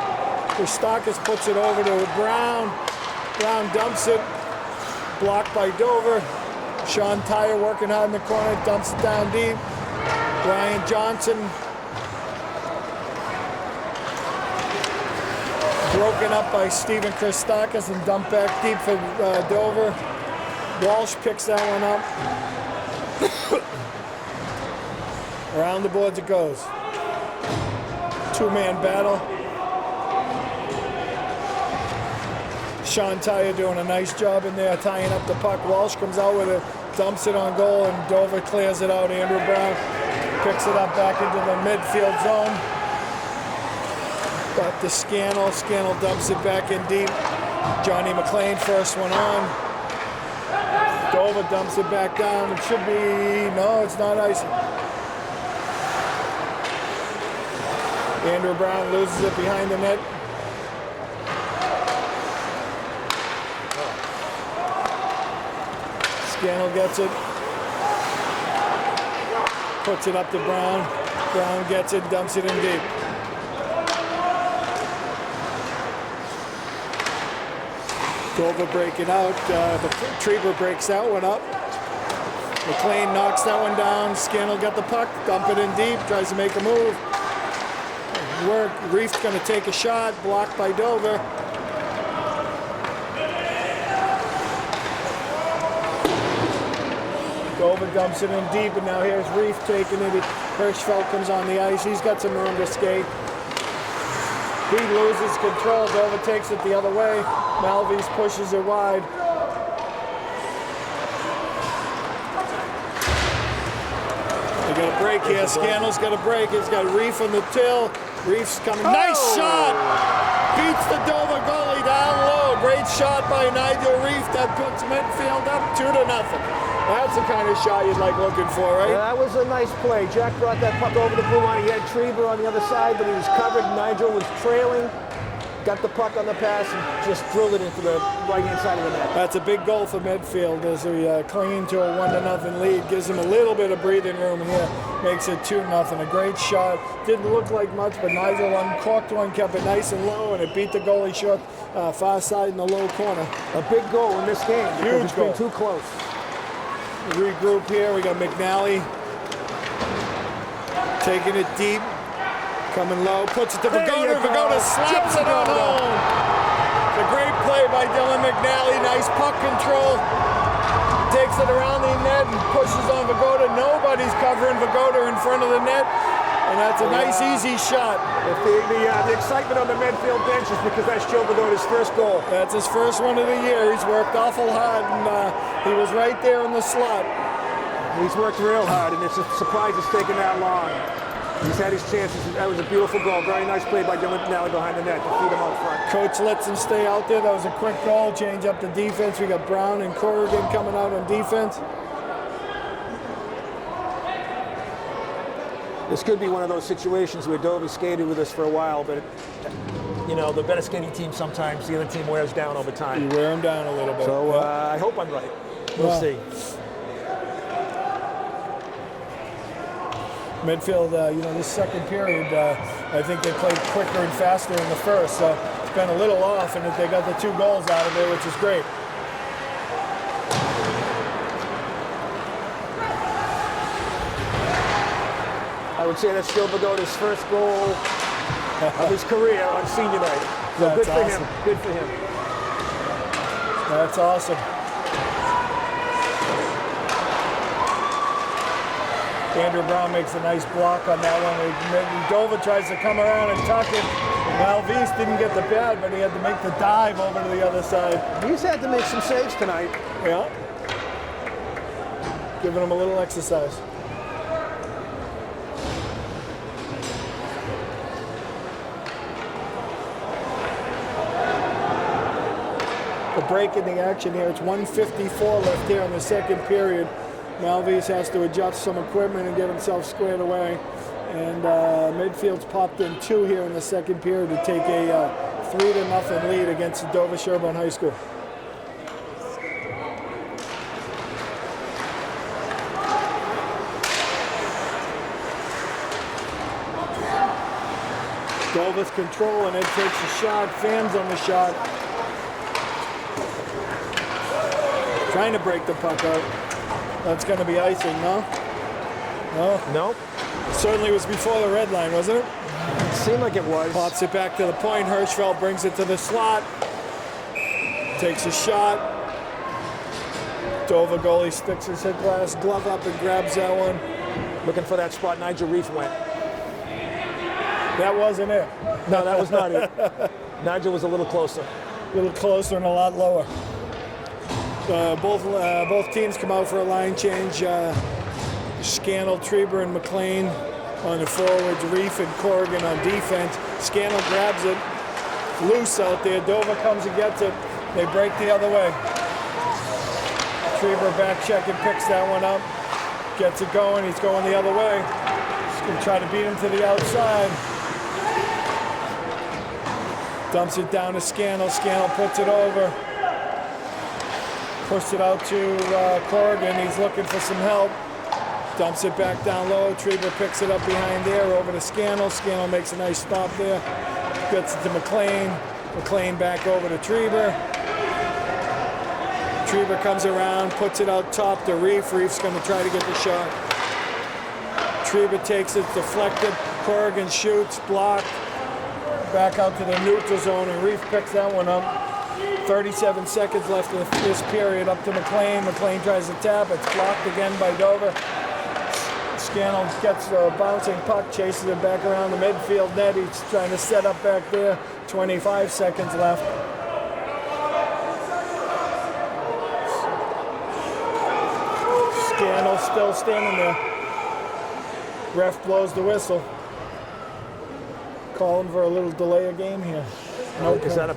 Christakis puts it over to Brown. Brown dumps it. Blocked by Dover. Sean Tyre working hard in the corner, dumps it down deep. Ryan Johnson. Broken up by Stephen Christakis and dumped back deep for Dover. Walsh picks that one up. Around the boards it goes. Two-man battle. Sean Tyre doing a nice job in there, tying up the puck. Walsh comes out with it, dumps it on goal, and Dover clears it out. Andrew Brown picks it up back into the midfield zone. Back to Scannell. Scannell dumps it back in deep. Johnny McLean, first one on. Dover dumps it back down. It should be, no, it's not icing. Andrew Brown loses it behind the net. Scannell gets it. Puts it up to Brown. Brown gets it, dumps it in deep. Dover breaking out. The Trieber breaks that one up. McLean knocks that one down. Scannell got the puck, dump it in deep, tries to make a move. Work. Reef's going to take a shot, blocked by Dover. Dover dumps it in deep, and now here's Reef taking it. Hirschfeld comes on the ice. He's got some room to skate. He loses control. Dover takes it the other way. Malvese pushes it wide. They got a break here. Scannell's got a break. He's got Reef on the till. Reef's coming. Nice shot! Beats the Dover goalie down low. Great shot by Nigel Reef. That puts Midfield up 2-0. That's the kind of shot you'd like looking for, right? Yeah, that was a nice play. Jack brought that puck over the blue line. He had Trieber on the other side, but he was covered. Nigel was trailing. Got the puck on the pass and just drilled it into the right-hand side of the net. That's a big goal for Medfield as we clinging to a 1-0 lead. Gives them a little bit of breathing room here. Makes it 2-0. A great shot. Didn't look like much, but Nigel uncorked one, kept it nice and low, and it beat the goalie short far side in the low corner. A big goal in this game because Huge it's goal. been too close. Regroup here. We got McNally Taking it deep. Coming low. Puts it to There Vagoda. you go. Vagoda slaps it on home. It's a great play by Dylan McNally. Nice puck control. Takes it around the net and pushes on Vagoda. Nobody's covering Vagoda in front of the net. And that's a nice, easy shot. The excitement on the Medfield bench is because that's Joe Vagoda's first goal. That's his first one of the year. He's worked awful hard, and he was right there in the slot. He's worked real hard, and it's a surprise it's taken that long. He's had his chances. That was a beautiful goal. Very nice play by Dylan McNally behind the net to feed him out front. Coach lets him stay out there. That was a quick goal. Change up the defense. We got Brown and Corrigan coming out on defense. This could be one of those situations where Dover skated with us for a while, but you know, the better skating team sometimes, the other team wears down over time. You wear them down a little bit. So I hope I'm right. We'll see. Midfield, this second period, I think they played quicker and faster in the first, so it's been a little off, and they got the 2 goals out of it, which is great. I would say that's still Vagoda's first goal of his career on senior night. So That's good for awesome. him. Good for him. That's awesome. Andrew Brown makes a nice block on that one. Dover tries to come around and tuck it. Malvise didn't get the pad, but he had to make the dive over to the other side. He's had to make some saves tonight. Yeah. Giving him a little exercise. The break in the action here. It's 1:54 left here in the second period. Malvise has to adjust some equipment and get himself squared away. And Midfield's popped in 2 here in the second period to take a 3-0 lead against Dover-Sherborn High School. Dover's controlling it, takes a shot, fans on the shot. Trying to break the puck out. That's going to be icing, no? No? Nope. Certainly was before the red line, wasn't it? It seemed like it was. Pops it back to the point. Hirschfeld brings it to the slot. Takes a shot. Dover goalie sticks his hit glass glove up and grabs that one. Looking for that spot Nigel Reef went. That wasn't it. No, that was not it. Nigel was a little closer. A little closer and a lot lower. Both teams come out for a line change. Scannell, Trieber, and McLean on the forwards. Reef and Corrigan on defense. Scannell grabs it. Loose out there. Dover comes and gets it. They break the other way. Trieber back check and picks that one up. Gets it going. He's going the other way. He's going to try to beat him to the outside. Dumps it down to Scannell. Scannell puts it over. Pushed it out to Corrigan. He's looking for some help. Dumps it back down low. Trieber picks it up behind there over to Scannell. Scannell makes a nice stop there. Gets it to McLean. McLean back over to Trieber. Trieber comes around, puts it out top to Reef. Reef's going to try to get the shot. Trieber takes it, deflected. Corrigan shoots, blocked. Back out to the neutral zone, and Reef picks that one up. 37 seconds left in this period. Up to McLean. McLean tries to tap. It's blocked again by Dover. Scannell gets a bouncing puck, chases it back around the midfield net. He's trying to set up back there. 25 seconds left. Scannell still standing there. Ref blows the whistle. Calling for a little delay of game here. No, Is that a...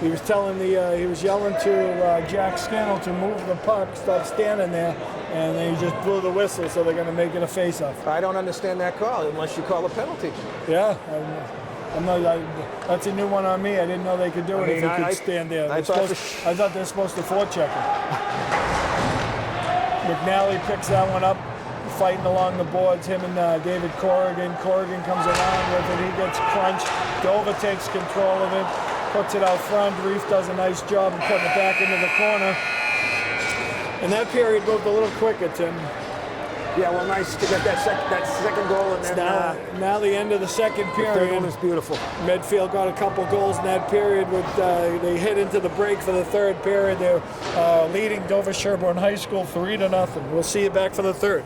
he was telling he was yelling to Jack Scannell to move the puck, stop standing there, and then he just blew the whistle, so they're going to make it a face-off. I don't understand that call unless you call a penalty. Yeah, that's a new one on me. I didn't know they could do it if he could stand there. I thought they were supposed to forecheck him. McNally picks that one up, fighting along the boards, him and David Corrigan. Corrigan comes around with it. He gets crunched. Dover takes control of it, puts it out front. Reef does a nice job of putting it back into the corner. And that period moved a little quicker, Tim. Yeah, well, nice to get that second goal, and then Now the end of the second the period. third one is beautiful. Midfield got a couple goals in that period. They hit into the break for the third period. They're leading Dover-Sherborn High School 3-0. We'll see you back for the third.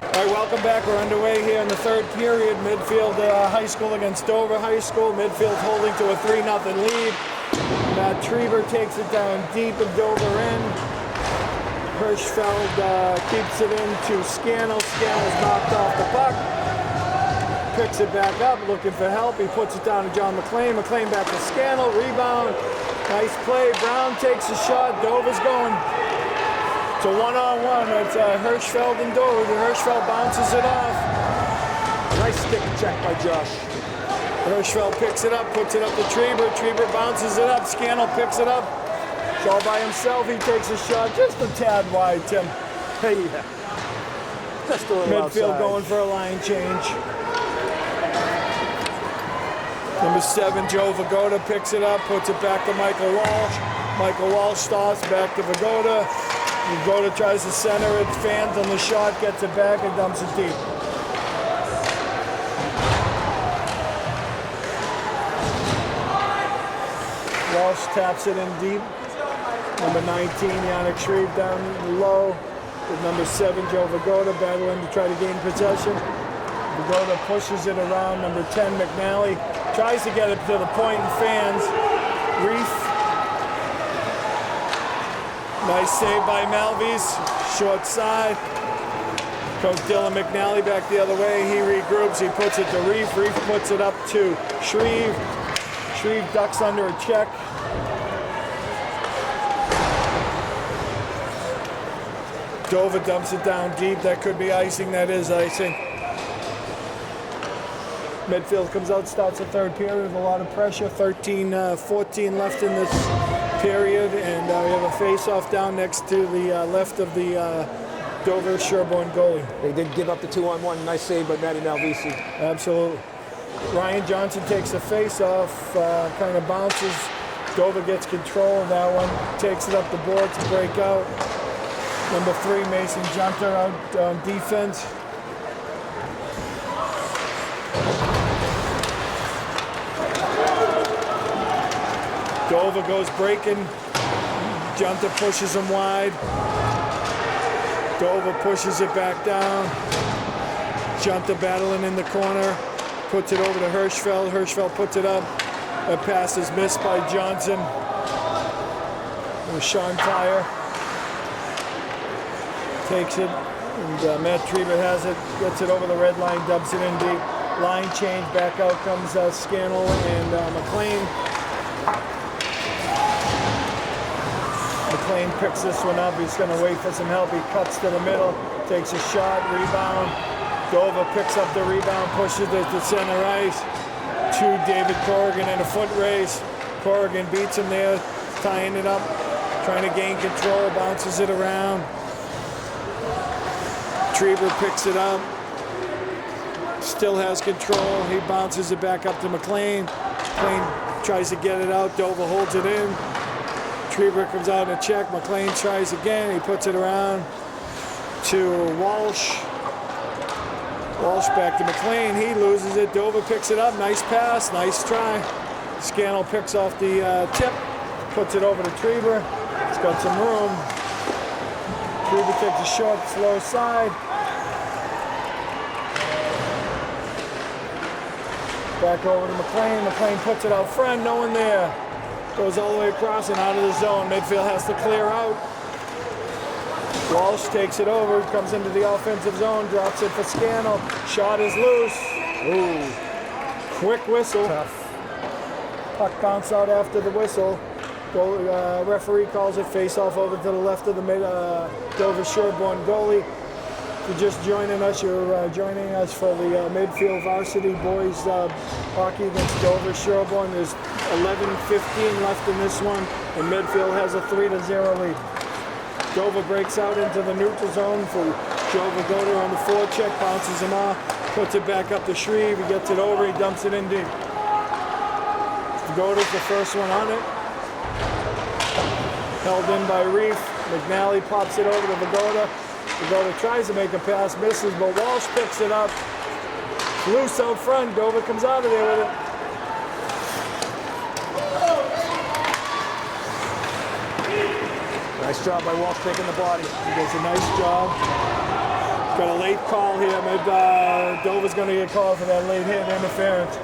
All right, welcome back. We're underway here in the third period. Midfield High School against Dover High School. Midfield holding to a 3-0 lead. Matt Trieber takes it down deep and Dover in. Hirschfeld keeps it into Scannell. Scannell's knocked off the puck. Picks it back up, looking for help. He puts it down to John McLean. McLean back to Scannell. Rebound. Nice play. Brown takes a shot. Dover's going. It's a one-on-one. It's Hirschfeld and Dover. Hirschfeld bounces it off. Nice stick check by Josh. Hirschfeld picks it up, puts it up to Trieber. Trieber bounces it up. Scannell picks it up. It's all by himself. He takes a shot just a tad wide, Tim. Hey, yeah. Just a little Midfield outside. going for a line change. Number 7, Joe Vagoda picks it up, puts it back to Michael Walsh. Michael Walsh starts back to Vagoda. Vagoda tries to center it, fans on the shot, gets it back and dumps it deep. Walsh taps it in deep. Number 19, Yannick Shreve down low. With number 7, Joe Vagoda battling to try to gain possession. Vagoda pushes it around. Number 10, McNally tries to get it to the point and fans. Reef. Nice save by Malvies. Short side. Coach Dylan McNally back the other way. He regroups. He puts it to Reef. Reef puts it up to Shreve. Shreve ducks under a check. Dover dumps it down deep. That could be icing. That is icing. Midfield comes out, starts the third period with a lot of pressure. 13-14 left in this period. And we have a face-off down next to the left of the Dover-Sherborn goalie. They did give up the 2-on-1. Nice save by Matty Malvisi. Absolutely. Ryan Johnson takes the face-off, kind of bounces. Dover gets control of that one. Takes it up the board to break out. Number 3, Mason Junter out on defense. Dover goes breaking. Junter pushes him wide. Dover pushes it back down. Junter battling in the corner. Puts it over to Hirschfeld. Hirschfeld puts it up. That pass is missed by Johnson. It was Sean Tyre. Takes it, and Matt Trieber has it, gets it over the red line, dubs it in deep. Line change, back out comes Scannell and McLean. McLean picks this one up, he's going to wait for some help. He cuts to the middle, takes a shot, rebound. Dover picks up the rebound, pushes it to center ice. To David Corrigan in a foot race. Corrigan beats him there, tying it up, trying to gain control, bounces it around. Trieber picks it up, still has control. He bounces it back up to McLean. McLean tries to get it out. Dover holds it in. Trieber comes out in a check. McLean tries again. He puts it around to Walsh. Walsh back to McLean. He loses it. Dover picks it up. Nice pass. Nice try. Scannell picks off the tip. Puts it over to Trieber. It's got some room. Trieber takes a short, slow side. Back over to McLean. McLean puts it out front. No one there. Goes all the way across and out of the zone. Midfield has to clear out. Walsh takes it over. Comes into the offensive zone. Drops it for Scannell. Shot is loose. Ooh. Quick whistle. Tough. Puck bounce out after the whistle. Referee calls it face-off over to the left of the Dover-Sherborn goalie. If you're just joining us, you're joining us for the Midfield varsity boys hockey against Dover-Sherborn. There's 11:15 left in this one, and Midfield has a 3-0 lead. Dover breaks out into the neutral zone for Joe Vagoda on the forecheck, bounces him off, puts it back up to Shreve. He gets it over, he dumps it in deep. Vagoda's the first one on it. Held in by Reef. McNally pops it over to Vagoda. Vagoda tries to make a pass, misses, but Walsh picks it up. Loose out front. Dover comes out of there with it. Nice job by Walsh taking the body. He does a nice job. Got a late call here. Dover's going to get called for that late hit interference.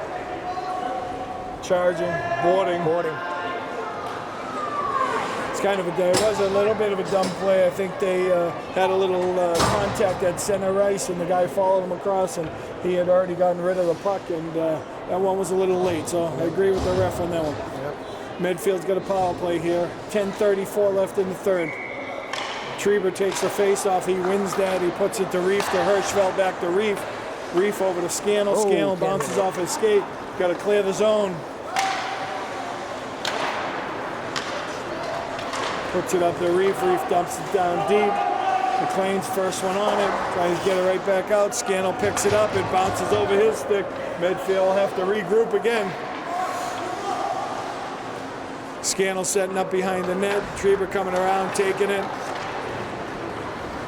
Charging, boarding. It's kind of it was a little bit of a dumb play. I think they had a little contact at center ice, and the guy followed him across, and he had already gotten rid of the puck, and that one was a little late. So I agree with the ref on that one. Yep. Midfield's got a power play here. 10:34 left in the third. Trieber takes the face-off. He wins that. He puts it to Reef, to Hirschfeld, back to Reef. Reef over to Scannell. Scannell bounces off his skate. Got to clear the zone. Puts it up to Reef. Reef dumps it down deep. McLean's first one on it. Tries to get it right back out. Scannell picks it up. It bounces over his stick. Medfield will have to regroup again. Scannell setting up behind the net. Trieber coming around, taking it.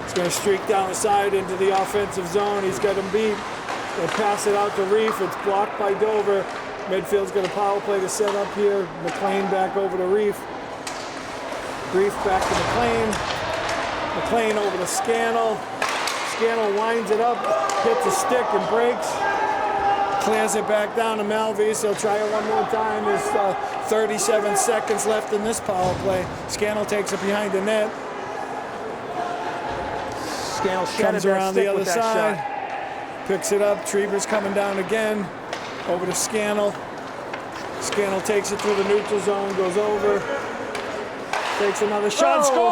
He's going to streak down the side into the offensive zone. He's got him beat. They'll pass it out to Reef. It's blocked by Dover. Midfield's got a power play to set up here. McLean back over to Reef. Reef back to McLean. McLean over to Scannell. Scannell winds it up, hits a stick and breaks. Clears it back down to Malvis. He'll try it one more time. There's 37 seconds left in this power play. Scannell takes it behind the net. Scannell comes around the other side. Picks it up. Trieber's coming down again. Over to Scannell. Scannell takes it through the neutral zone, goes over. Takes another shot. Score!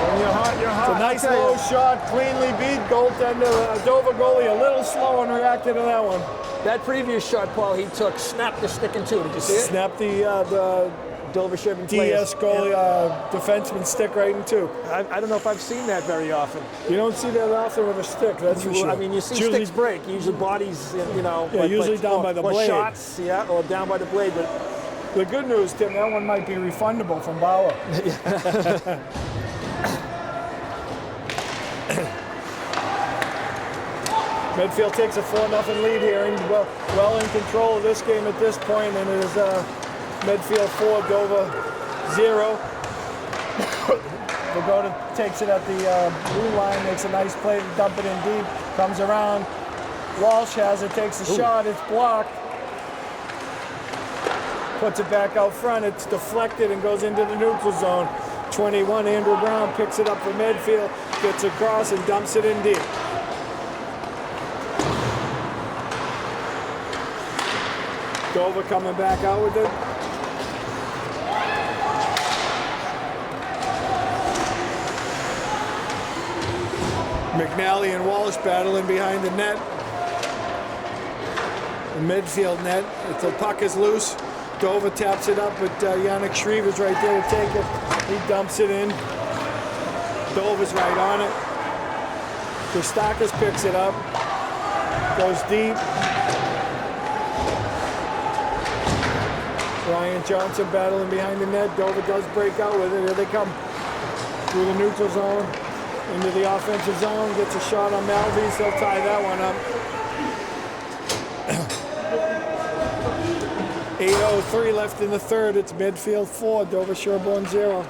When you're hot, you're hot. It's a nice low shot, cleanly beat. Goaltender, Dover goalie, a little slow and reacted to that one. That previous shot, Paul, he took, snapped the stick in two. Did you see it? Snapped the Dover-Sherborn DS goalie defenseman stick right in two. I don't know if I've seen that very often. You don't see that often with a stick, that's for sure. I mean, you see sticks break. Usually bodies, you know. Yeah, usually down by the blade. Or shots, yeah, or down by the blade. But the good news, Tim, that one might be refundable from Bauer. Medfield takes a 4-0 lead here, and well in control of this game at this point, and it is Medfield 4, Dover 0. Vagoda takes it at the blue line, makes a nice play to dump it in deep, comes around. Walsh has it, takes a shot, it's blocked. Puts it back out front, it's deflected and goes into the neutral zone. 21, Andrew Brown picks it up for Medfield, gets across and dumps it in deep. Dover coming back out with it. McNally and Walsh battling behind the net. The midfield net. If the puck is loose, Dover taps it up, but Yannick Shrever's right there to take it. He dumps it in. Dover's right on it. Kostakis picks it up. Goes deep. Ryan Johnson battling behind the net. Dover does break out with it. Here they come. Through the neutral zone. Into the offensive zone. Gets a shot on Malvis. They'll tie that one up. 8:03 left in the third. It's Midfield 4, dover-sherborn 0.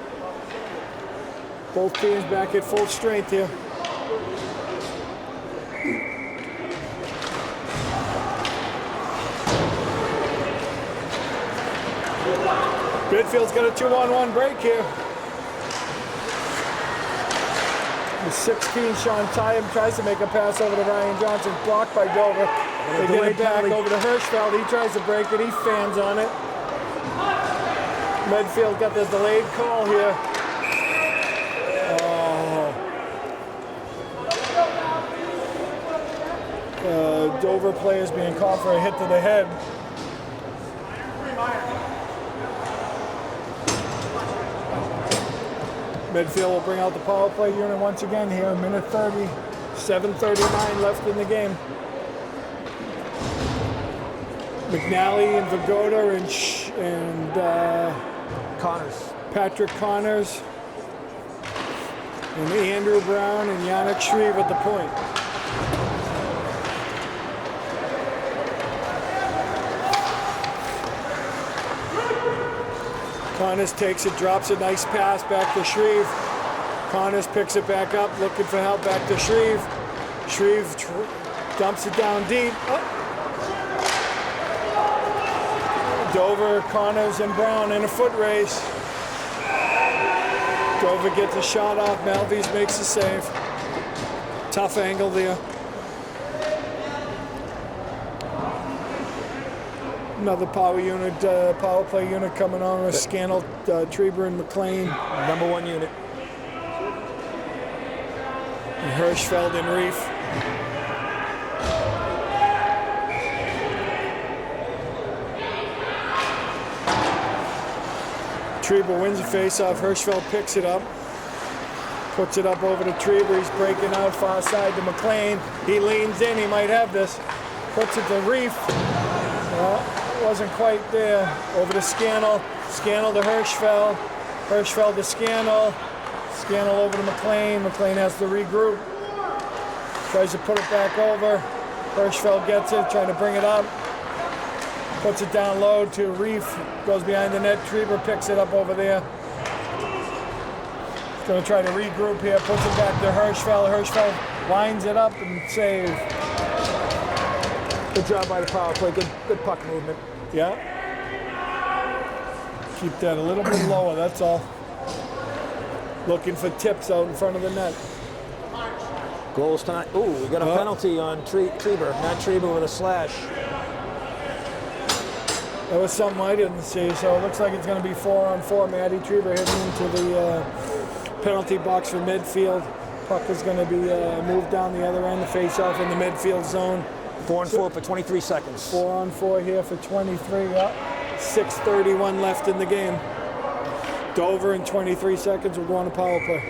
Both teams back at full strength here. Midfield's got a 2-on-1 break here. The 16, Sean Tyam tries to make a pass over to Ryan Johnson, blocked by Dover. They get it back over to Hirschfeld. He tries to break it. He fans on it. Medfield got the delayed call here. Dover players being called for a hit to the head. Midfield will bring out the power play unit once again here. Minute 30, 7:39 left in the game. McNally and Vagoda and Connors. Patrick Connors And Andrew Brown and Yannick Shreve at the point. Connors takes it, drops a nice pass back to Shreve. Connors picks it back up, looking for help back to Shreve. Shreve dumps it down deep. Oh. Dover, Connors, and Brown in a foot race. Dover gets a shot off. Malvies makes a save. Tough angle there. Another power unit, power play unit coming on with Scannell, Treber, and McLean. Number 1 unit. And Hirschfeld and Reef. Treber wins the face-off. Hirschfeld picks it up. Puts it up over to Treber. He's breaking out far side to McLean. He leans in. He might have this. Puts it to Reef. Well, wasn't quite there. Over to Scannell. Scannell to Hirschfeld. Hirschfeld to Scannell. Scannell over to McLean. McLean has to regroup. Tries to put it back over. Hirschfeld gets it, trying to bring it up. Puts it down low to Reef. Goes behind the net. Treber picks it up over there. He's going to try to regroup here. Puts it back to Hirschfeld. Hirschfeld winds it up and save. Good job by the power play. Good puck movement. Yeah. Keep that a little bit lower, that's all. Looking for tips out in front of the net. Goals tonight. Ooh, we got a penalty on Treber. Matt Treber with a slash. That was something I didn't see, so it looks like it's going to be 4-on-4. Matty Treber heading into the penalty box for Midfield. Puck is going to be moved down the other end, the face-off in the midfield zone. 4-on-4 for 23 seconds. 4-on-4 here for 23. 6:31 left in the game. Dover in 23 seconds will go on a power play.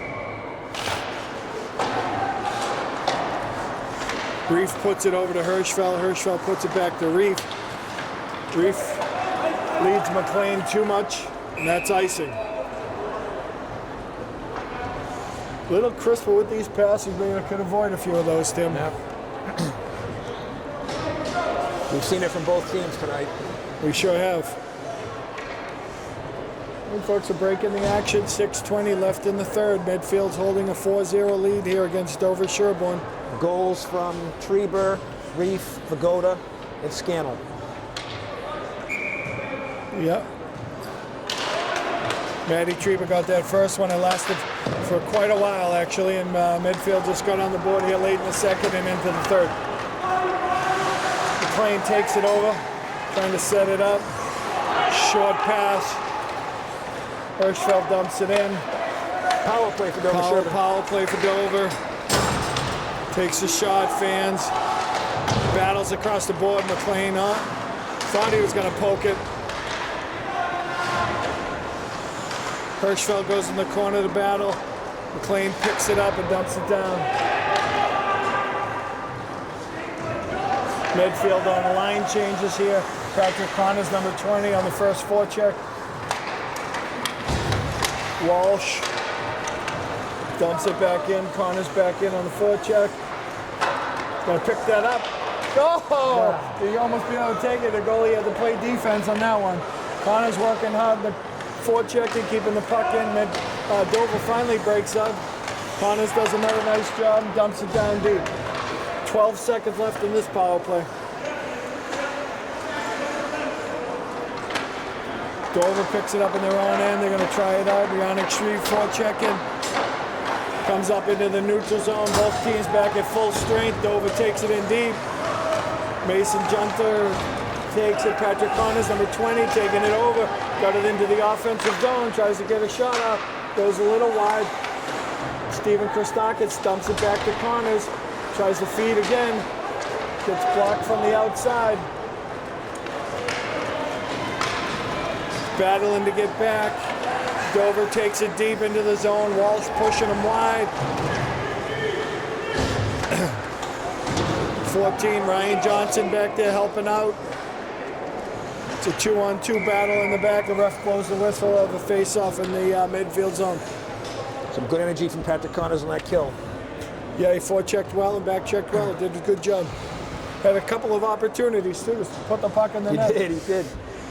Reef puts it over to Hirschfeld. Hirschfeld puts it back to Reef. Reef leads McLean too much, and that's icing. A little crisper with these passes, but you could avoid a few of those, Tim. Yep. We've seen it from both teams tonight. We sure have. And folks are breaking the action. 6:20 left in the third. Medfield's holding a 4-0 lead here against dover-sherborn. Goals from Treber, Reef, Vagoda, and Scannell. Yep. Matty Treber got that first one. It lasted for quite a while, actually, and Midfield just got on the board here late in the second and into the third. McLean takes it over, trying to set it up. Short pass. Hirschfeld dumps it in. Power play for Dover. Power play for Dover. Takes a shot, fans. Battles across the board. McLean thought he was going to poke it. Hirschfeld goes in the corner to battle. McLean picks it up and dumps it down. Medfield on the line changes here. Patrick Connors, number 20, on the first forecheck. Walsh dumps it back in. Connors back in on the forecheck. Gonna pick that up. Oh! He almost be able to take it. The goalie had to play defense on that one. Connors working hard. The forechecking, keeping the puck in. Dover finally breaks up. Connors does another nice job and dumps it down deep. 12 seconds left in this power play. Dover picks it up in their own end. They're going to try it out. Yannick Shreve forechecking. Comes up into the neutral zone. Both teams back at full strength. Dover takes it in deep. Mason Junter takes it. Patrick Connors, number 20, taking it over. Got it into the offensive zone. Tries to get a shot out. Goes a little wide. Steven Christakis dumps it back to Connors. Tries to feed again. Gets blocked from the outside. Battling to get back. Dover takes it deep into the zone. Walsh pushing him wide. 14, Ryan Johnson back there helping out. It's a 2-on-2 battle in the back. The ref blows the whistle of a face-off in the midfield zone. Some good energy from Patrick Connors on that kill. Yeah, he forechecked well and back-checked well. Did a good job. Had a couple of opportunities, too, to put the puck in the net. He did.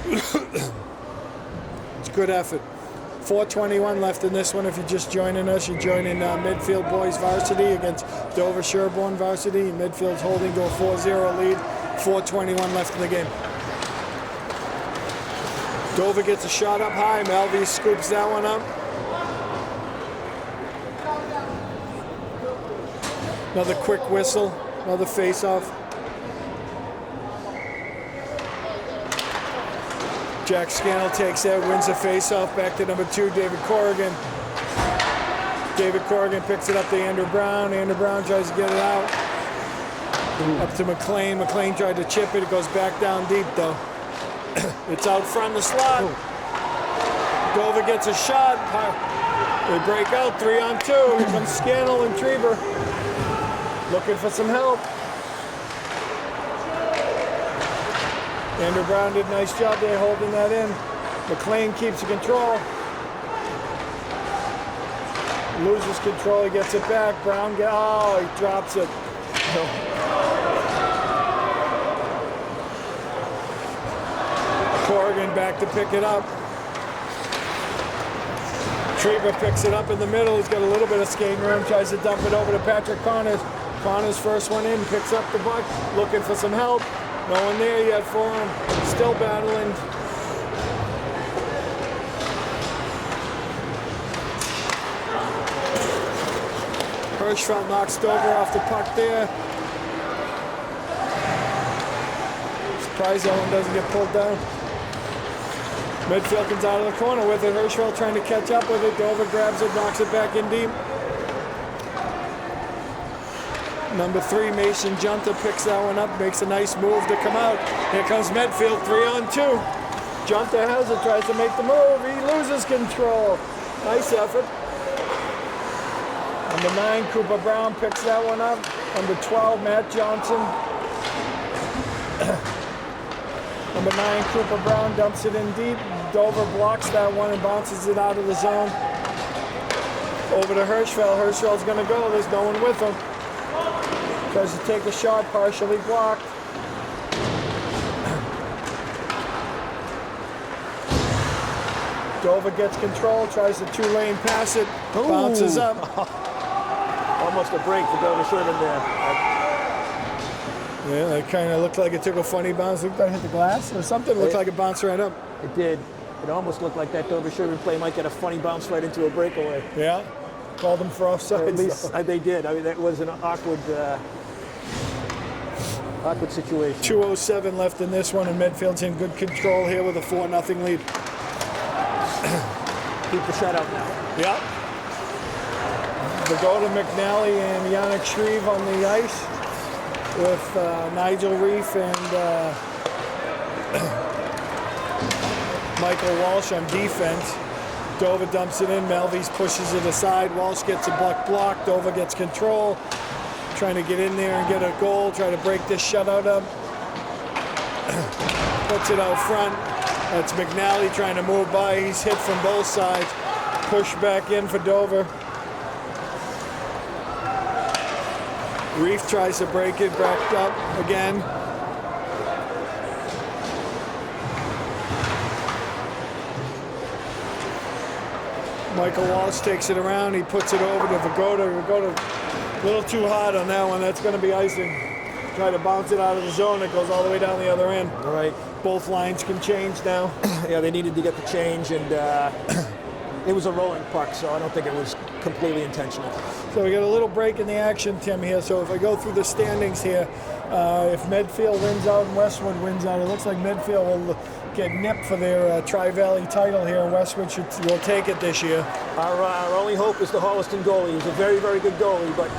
It's a good effort. 4:21 left in this one. If you're just joining us, you're joining Midfield boys varsity against dover-sherborn varsity. Midfield's holding to a 4-0 lead. 4:21 left in the game. Dover gets a shot up high. Melvey scoops that one up. Another quick whistle. Another face-off. Jack Scannell takes that, wins the face-off. Back to number 2, David Corrigan. David Corrigan picks it up to Andrew Brown. Andrew Brown tries to get it out. Up to McLean. McLean tried to chip it. It goes back down deep, though. It's out front the slot. Dover gets a shot. They break out 3-on-2. Here comes Scannell and Trieber. Looking for some help. Andrew Brown did a nice job there holding that in. McLean keeps the control. Loses control, he gets it back. Brown, he drops it. Corrigan back to pick it up. Trieber picks it up in the middle. He's got a little bit of skating room. Tries to dump it over to Patrick Connors. Connors first one in, picks up the puck, looking for some help. No one there yet for him. Still battling. Hirschfeld knocks Dover off the puck there. Surprised that one doesn't get pulled down. Midfield comes out of the corner with it. Hirschfeld trying to catch up with it. Dover grabs it, knocks it back in deep. Number 3, Mason Junta picks that one up, makes a nice move to come out. Here comes Medfield, 3-on-2. Junta has it, tries to make the move. He loses control. Nice effort. Number 9, Cooper Brown picks that one up. Number 12, Matt Johnson. Number 9, Cooper Brown dumps it in deep. Dover blocks that one and bounces it out of the zone. Over to Hirschfeld. Hirschfeld's going to go. There's no one with him. Tries to take a shot, partially blocked. Dover gets control, tries to 2-lane pass it, bounces up. Almost a break for dover-sherborn there. Yeah, it kind of looked like it took a funny bounce. Looked like it hit the glass or something. It looked like it bounced right up. It did. It almost looked like that dover-sherborn play might get a funny bounce right into a breakaway. Yeah, called them for offside. At least they did. I mean, that was an awkward situation. 2:07 left in this one, and Medfield's in good control here with a 4-0 lead. Keep the shutout now. Yeah. Vagoda, McNally, and Yannick Shreve on the ice with Nigel Reef and Michael Walsh on defense. Dover dumps it in. Melvies pushes it aside. Walsh gets a buck blocked. Dover gets control. Trying to get in there and get a goal. Try to break this shutout up. Puts it out front. That's McNally trying to move by. He's hit from both sides. Push back in for Dover. Reef tries to break it. Backed up again. Michael Walsh takes it around. He puts it over to Vagoda. Vagoda a little too hard on that one. That's going to be icing. Try to bounce it out of the zone. It goes all the way down the other end. All right. Both lines can change now. Yeah, they needed to get the change, and it was a rolling puck, so I don't think it was completely intentional. So we got a little break in the action, Tim, here. So if I go through the standings here, if Medfield wins out and Westwood wins out, it looks like Medfield will get nipped for their Tri-Valley title here. Westwood will take it this year. Our only hope is the Holliston goalie. He's a very, very good goalie, but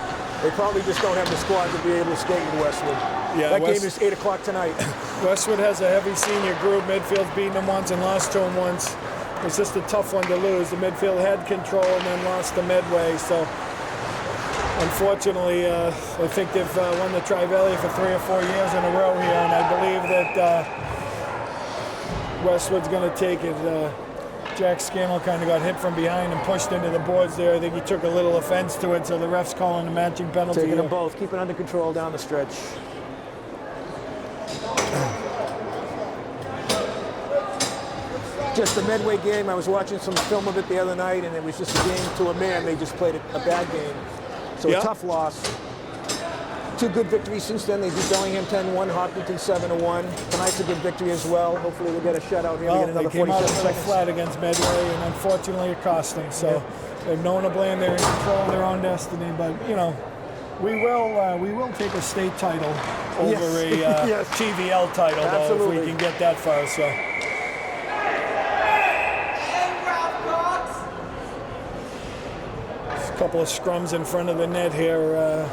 they probably just don't have the squad to be able to skate with Westwood. Yeah, that game is 8 o'clock tonight. Westwood has a heavy senior group. Midfield's beaten them once and lost to them once. It's just a tough one to lose. The Midfield had control and then lost to Medway. So unfortunately, I think they've won the Tri-Valley for 3 or 4 years in a row here, and I believe that Westwood's going to take it. Jack Scannell kind of got hit from behind and pushed into the boards there. I think he took a little offense to it, so the ref's calling a matching penalty. Taking them both, keeping under control down the stretch. Just a midway game. I was watching some film of it the other night, and it was just a game to a man. They just played a bad game. So a tough loss. 2 good victories since then. They beat Bellingham 10-1, Hopkinton 7-1. Tonight's a good victory as well. Hopefully we'll get a shutout here. Well, Get another they came out a 47 little seconds. flat against Medway, and unfortunately it cost them. So they've no one to blame. They're in control of their own destiny. But, you know, we will take a state title over a TVL title, though, if we can get that far. So. A couple of scrums in front of the net here.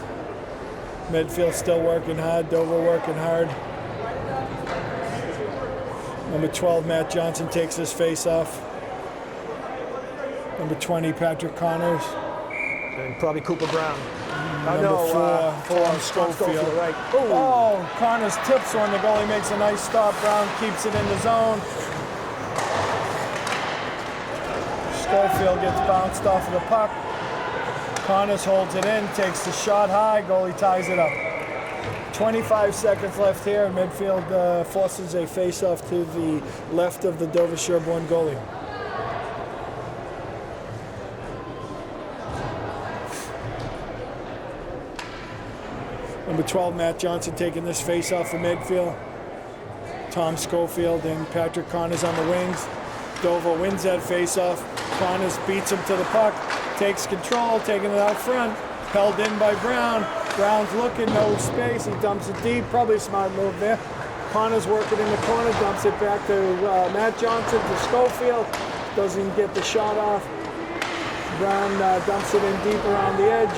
Medfield still working hard, Dover working hard. Number 12, Matt Johnson, takes his face off. Number 20, Patrick Connors. And probably Cooper Brown. Number 4, Tom Schofield. Right. Oh, Connors tips one. The goalie makes a nice stop. Brown keeps it in the zone. Schofield gets bounced off of the puck. Connors holds it in, takes the shot high, goalie ties it up. 25 seconds left here, and Midfield forces a face-off to the left of the dover-sherborn goalie. Number 12, Matt Johnson, taking this face-off for Medfield. Tom Schofield and Patrick Connors on the wings. Dover wins that face-off. Connors beats him to the puck. Takes control, taking it out front, held in by Brown. Brown's looking, no space, he dumps it deep, probably a smart move there. Connors working in the corner, dumps it back to Matt Johnson, to Schofield, doesn't get the shot off. Brown dumps it in deep around the edge.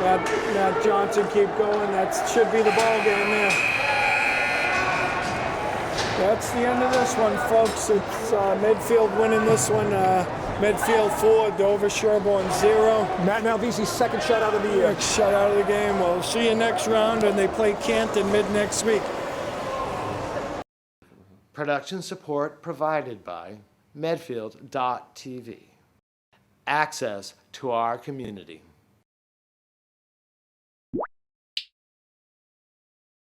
Matt Johnson keep going, that should be the ball game there. That's the end of this one, folks. It's Medfield winning this one. Medfield 4, dover-sherborn 0. Matt Malvisi's second shutout of the year. Next shutout of the game. We'll see you next round, and they play Canton mid next week. Production support provided by Medfield.tv. Access to our community.